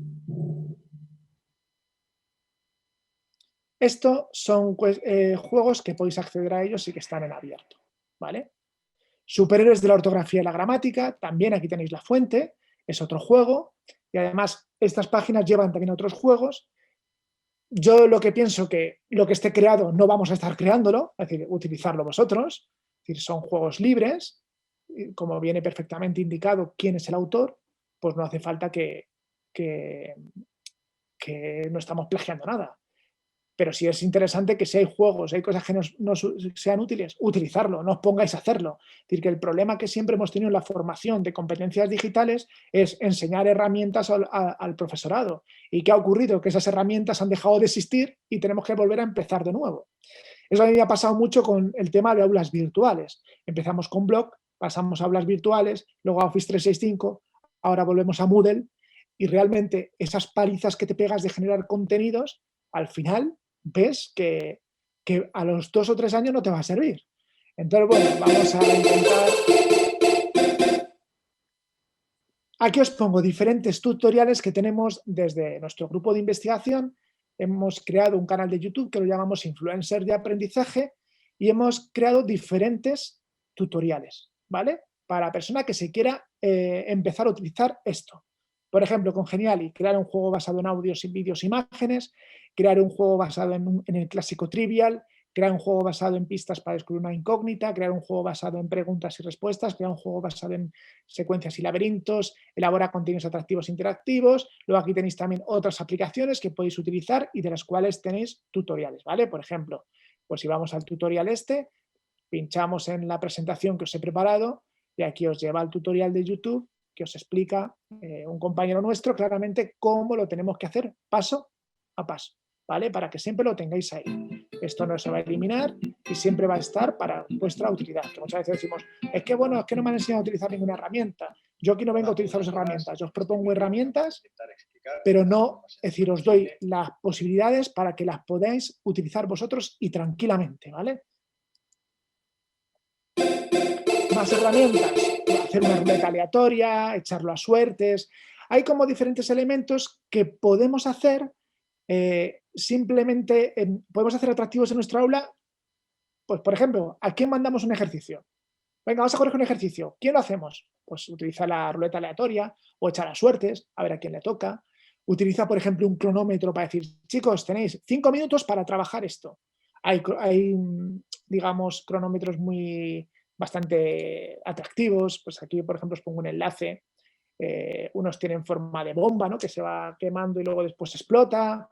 Estos son juegos que podéis acceder a ellos y que están en abierto, ¿vale? Superhéroes de la ortografía y la gramática, también aquí tenéis la fuente, es otro juego, y además estas páginas llevan también otros juegos. Yo lo que pienso que lo que esté creado no vamos a estar creándolo, es decir, utilizarlo vosotros, es decir, son juegos libres, como viene perfectamente indicado quién es el autor, pues no hace falta que no estamos plagiando nada. Pero sí es interesante que si hay juegos, hay cosas que no sean útiles, utilizarlo, no os pongáis a hacerlo. Es decir, que el problema que siempre hemos tenido en la formación de competencias digitales es enseñar herramientas al profesorado. ¿Y qué ha ocurrido? Que esas herramientas han dejado de existir y tenemos que volver a empezar de nuevo. Eso a mí me ha pasado mucho con el tema de aulas virtuales. Empezamos con Blog, pasamos a aulas virtuales, luego a Office 365, ahora volvemos a Moodle, y realmente esas palizas que te pegas de generar contenidos, al final ves que a los 2 o 3 años no te va a servir. Entonces, bueno, vamos a intentar... Aquí os pongo diferentes tutoriales que tenemos desde nuestro grupo de investigación. Hemos creado un canal de YouTube que lo llamamos Influencer de Aprendizaje y hemos creado diferentes tutoriales, ¿vale? Para la persona que se quiera empezar a utilizar esto. Por ejemplo, con Geniali, crear un juego basado en audios, vídeos, imágenes, crear un juego basado en el clásico Trivial, crear un juego basado en pistas para descubrir una incógnita, crear un juego basado en preguntas y respuestas, crear un juego basado en secuencias y laberintos, elaborar contenidos atractivos e interactivos. Luego aquí tenéis también otras aplicaciones que podéis utilizar y de las cuales tenéis tutoriales, ¿vale? Por ejemplo, pues si vamos al tutorial este, pinchamos en la presentación que os he preparado y aquí os lleva al tutorial de YouTube que os explica un compañero nuestro claramente cómo lo tenemos que hacer paso a paso, ¿vale? Para que siempre lo tengáis ahí. Esto no se va a eliminar y siempre va a estar para vuestra utilidad. Que muchas veces decimos, es que bueno, es que no me han enseñado a utilizar ninguna herramienta. Yo aquí no vengo a utilizar las herramientas. Yo os propongo herramientas pero no, es decir, os doy las posibilidades para que las podáis utilizar vosotros y tranquilamente, ¿vale? Más herramientas, hacer una ruleta aleatoria, echarlo a suertes. Hay como diferentes elementos que podemos hacer simplemente, podemos hacer atractivos en nuestra aula. Pues, por ejemplo, ¿a quién mandamos un ejercicio? Venga, vamos a corregir un ejercicio. ¿Quién lo hacemos? Pues utiliza la ruleta aleatoria o echar a suertes, a ver a quién le toca. Utiliza, por ejemplo, un cronómetro para decir, chicos, tenéis 5 minutos para trabajar esto. Hay digamos, cronómetros bastante atractivos. Pues aquí, por ejemplo, os pongo un enlace. Unos tienen forma de bomba, ¿no? Que se va quemando y luego después explota.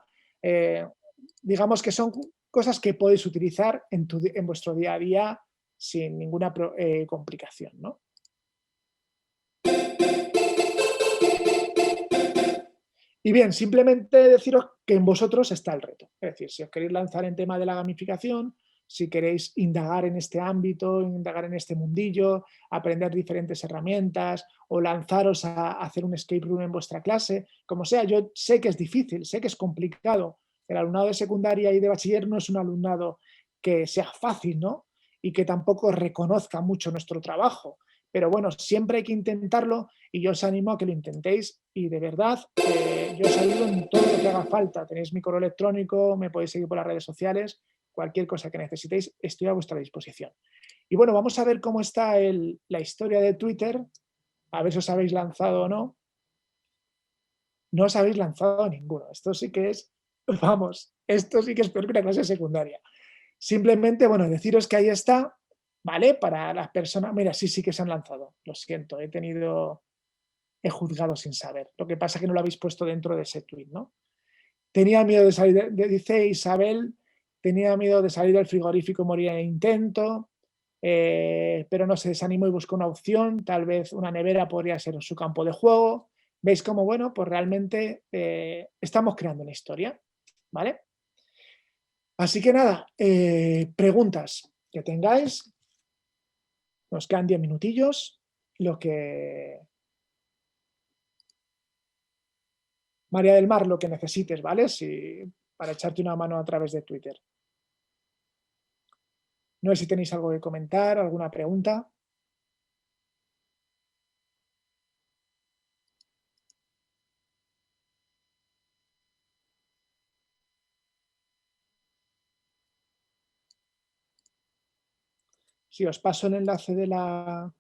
Digamos que son cosas que podéis utilizar en vuestro día a día sin ninguna complicación, ¿no? Y bien, simplemente deciros que en vosotros está el reto. Es decir, si os queréis lanzar en tema de la gamificación, si queréis indagar en este ámbito, indagar en este mundillo, aprender diferentes herramientas o lanzaros a hacer un escape room en vuestra clase, como sea, yo sé que es difícil, sé que es complicado. El alumnado de secundaria y de bachiller no es un alumnado que sea fácil, ¿no? Y que tampoco reconozca mucho nuestro trabajo. Pero bueno, siempre hay que intentarlo y yo os animo a que lo intentéis y de verdad yo os ayudo en todo lo que haga falta. Tenéis mi correo electrónico, me podéis seguir por las redes sociales, cualquier cosa que necesitéis, estoy a vuestra disposición. Y bueno, vamos a ver cómo está la historia de Twitter, a ver si os habéis lanzado o no. No os habéis lanzado ninguno. Esto sí que es, vamos, esto sí que es peor que una clase secundaria. Simplemente, bueno, deciros que ahí está, ¿vale? Para las personas, mira, sí que se han lanzado, lo siento, he juzgado sin saber. Lo que pasa es que no lo habéis puesto dentro de ese tweet, ¿no? Tenía miedo de salir, dice Isabel, tenía miedo de salir del frigorífico, moría en intento, pero no se desanimó y buscó una opción, tal vez una nevera podría ser su campo de juego. ¿Veis cómo, bueno, pues realmente estamos creando una historia, ¿vale? Así que nada, preguntas que tengáis, nos quedan 10 minutillos, lo que... María del Mar, lo que necesites, ¿vale? Para echarte una mano a través de Twitter. No sé si tenéis algo que comentar, alguna pregunta. Si os paso el enlace de la...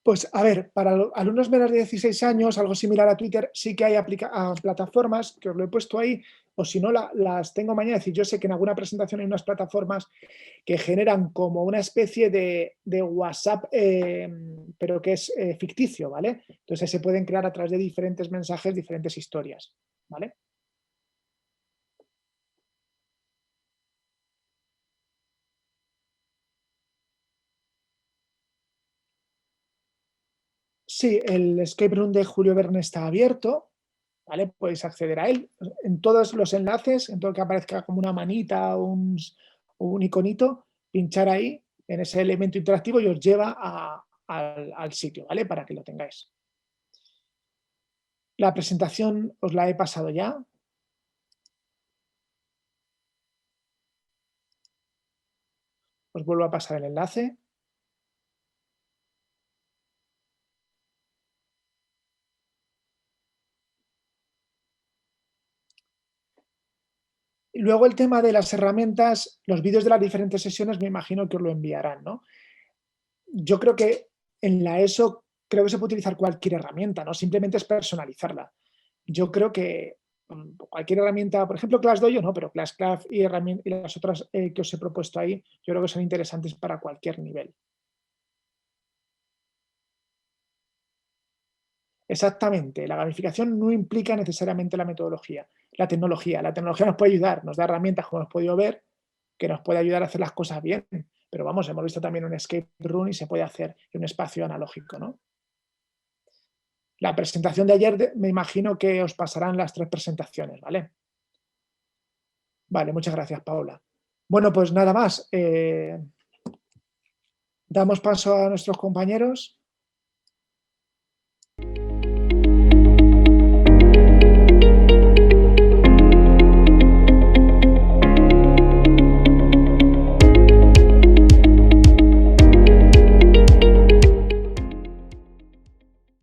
Pues a ver, para alumnos menores de 16 años, algo similar a Twitter, sí que hay plataformas, que os lo he puesto ahí, o si no las tengo mañana. Es decir, yo sé que en alguna presentación hay unas plataformas que generan como una especie de WhatsApp, pero que es ficticio, ¿vale? Entonces se pueden crear a través de diferentes mensajes, diferentes historias, ¿vale? Sí, el escape room de Julio Verne está abierto, ¿vale? Podéis acceder a él. En todos los enlaces, en todo que aparezca como una manita o un iconito, pinchar ahí en ese elemento interactivo y os lleva al sitio, ¿vale? Para que lo tengáis. La presentación os la he pasado ya. Os vuelvo a pasar el enlace. Y luego el tema de las herramientas, los vídeos de las diferentes sesiones me imagino que os lo enviarán, ¿no? Yo creo que en la ESO creo que se puede utilizar cualquier herramienta, ¿no? Simplemente es personalizarla. Yo creo que cualquier herramienta, por ejemplo, ClassDojo, no, pero ClassCraft y las otras que os he propuesto ahí, yo creo que son interesantes para cualquier nivel. Exactamente, la gamificación no implica necesariamente la metodología, la tecnología. La tecnología nos puede ayudar, nos da herramientas, como hemos podido ver, que nos puede ayudar a hacer las cosas bien. Pero vamos, hemos visto también un escape room y se puede hacer en un espacio analógico, ¿no? La presentación de ayer, me imagino que os pasarán las 3 presentaciones, ¿vale? Vale, muchas gracias, Paola. Bueno, pues nada más. Damos paso a nuestros compañeros.